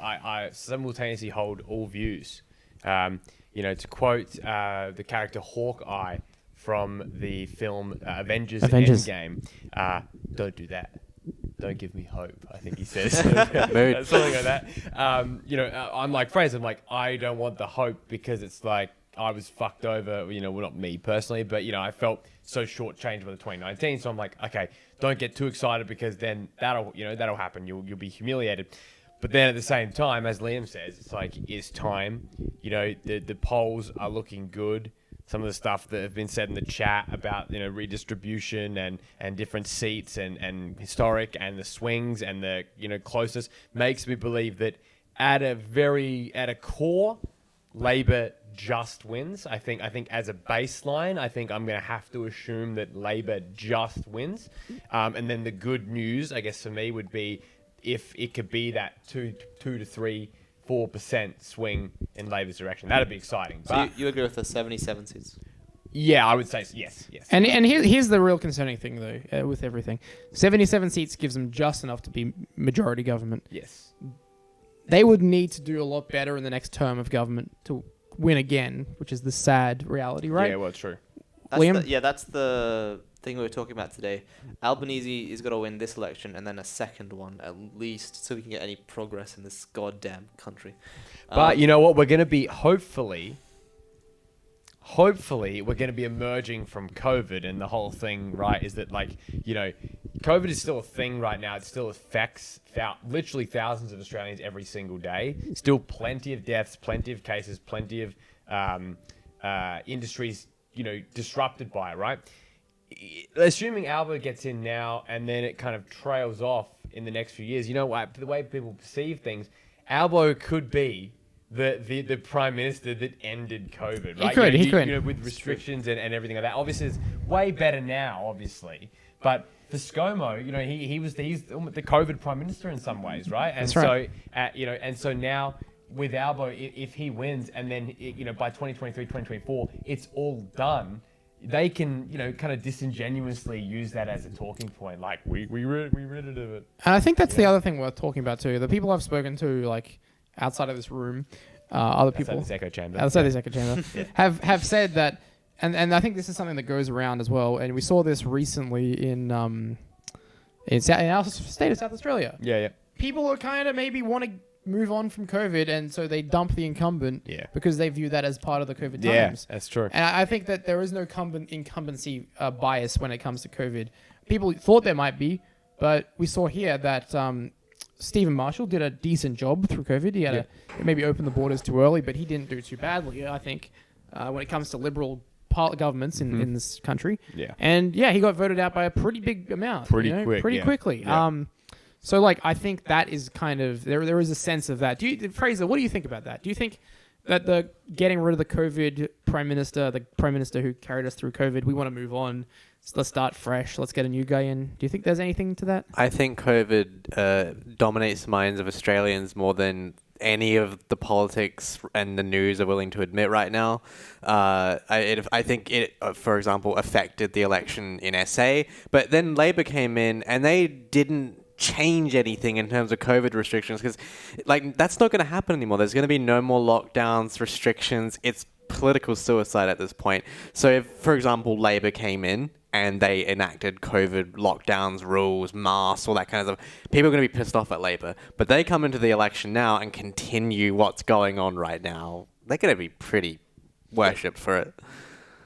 I simultaneously hold all views. To quote the character Hawkeye from the film Avengers. Endgame, don't do that. Don't give me hope, I think he says. Something like that. I'm like Fraser. I'm like, I don't want the hope because it's like I was fucked over. Well, not me personally, but I felt so shortchanged by the 2019. So I'm like, okay, don't get too excited because then that'll happen. You'll be humiliated. But then at the same time, as Liam says, it's like it's time. The polls are looking good. some of the stuff that have been said in the chat about, you know, redistribution and different seats and historic and the swings and the, you know, closeness makes me believe that at a core, Labor just wins. I think as a baseline, I think I'm going to have to assume that Labor just wins. And then the good news, I guess, for me would be if it could be that 2 to 3, 4% swing in Labor's direction. That'd be exciting. So But you agree with the 77 seats? yeah, I would say yes. And here's the real concerning thing, though, with everything. 77 seats gives them just enough to be majority government. Yes. They would need to do a lot better in the next term of government to win again, which is the sad reality, right? Yeah, well, true. Liam? That's the thing we were talking about today. Albanese is going to win this election and then a second one, at least, so we can get any progress in this goddamn country. But you know what? We're going to be, hopefully, we're going to be emerging from COVID, and the whole thing, right, is that, like, you know, COVID is still a thing right now. It still affects literally thousands of Australians every single day. Still plenty of deaths, plenty of cases, plenty of industries, you know, disrupted by it, right? Assuming Alba gets in now and then it kind of trails off in the next few years, you know what? The way people perceive things, Albo could be the prime minister that ended COVID, right? He could. You know, with restrictions and everything like that. Obviously, it's way better now, obviously. But for ScoMo, you know, he's the COVID prime minister in some ways, right? And That's right. So, you know, and so now with Albo, if he wins and then, you know, by 2023, 2024, it's all done, they can, you know, kind of disingenuously use that as a talking point. Like, we read it of it. And I think that's the other thing worth talking about, too. The people I've spoken to, like, outside of this room, other people... Outside this echo chamber. Outside this echo chamber. have said that... And I think this is something that goes around as well. And we saw this recently in our state of South Australia. Yeah. People are kind of maybe want to move on from COVID, and so they dump the incumbent because they view that as part of the COVID times. Yeah, that's true. And I think that there is no incumbency bias when it comes to COVID. People thought there might be, but we saw here that Stephen Marshall did a decent job through COVID. He had maybe opened the borders too early, but he didn't do too badly, I think, when it comes to liberal governments in this country. Yeah. And he got voted out by a pretty big amount. Pretty Pretty quickly. Yeah. So, like, I think that is kind of... There is a sense of that. Fraser, what do you think about that? Do you think that the getting rid of the COVID prime minister, the prime minister who carried us through COVID, we want to move on, so let's start fresh, let's get a new guy in? Do you think there's anything to that? I think COVID dominates the minds of Australians more than any of the politics and the news are willing to admit right now. I think it, for example, affected the election in SA, but then Labor came in and they didn't change anything in terms of COVID restrictions, because like that's not going to happen anymore. There's going to be no more lockdowns, restrictions. It's political suicide at this point. So if, for example, Labor came in and they enacted COVID lockdowns, rules, masks, all that kind of stuff, people are going to be pissed off at Labor. But they come into the election now and continue what's going on right now. They're going to be pretty worshipped for it.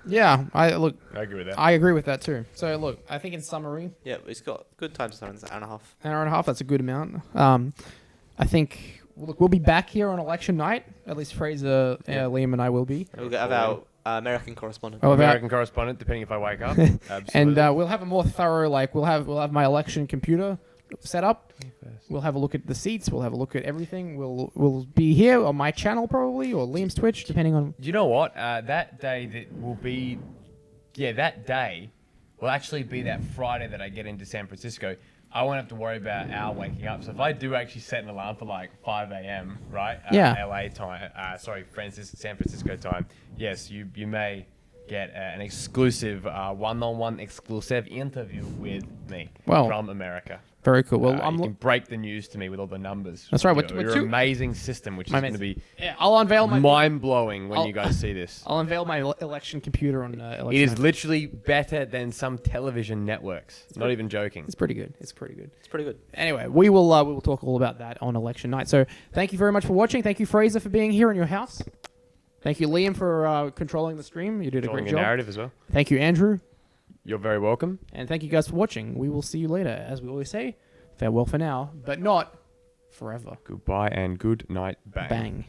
Yeah, I agree with that. I agree with that too. So look, I think in summary, Yeah, it's got good time to start in an hour and a half. an hour and a half, that's a good amount. I think we'll be back here on election night. At least Fraser, Liam, and I will be. We'll have our American correspondent. Oh, American correspondent, depending if I wake up. Absolutely. And we'll have a more thorough, like we'll have my election computer set up. We'll have a look at the seats. We'll have a look at everything. We'll be here on my channel probably, or Liam's Twitch, depending on. Do you know what? That day that will be, that day will actually be that Friday that I get into San Francisco. I won't have to worry about our waking up. So if I do actually set an alarm for like 5 a.m., right? LA time, San Francisco time. Yes, you may get an exclusive one-on-one exclusive interview with me from America. Very cool. Well, you can break the news to me with all the numbers. That's right. Your amazing system, which is going to be I'll unveil my mind-blowing when you guys see this. I'll unveil my election computer on election. It is literally better than some television networks. Not even joking. It's pretty good. It's pretty good. Anyway, we will talk all about that on election night. So thank you very much for watching. Thank you, Fraser, for being here in your house. Thank you, Liam, for controlling the stream. You did a great job. Narrative as well. Thank you, Andrew. You're very welcome. And thank you guys for watching. We will see you later. As we always say, farewell for now, but not forever. Goodbye and good night. Bang. Bang.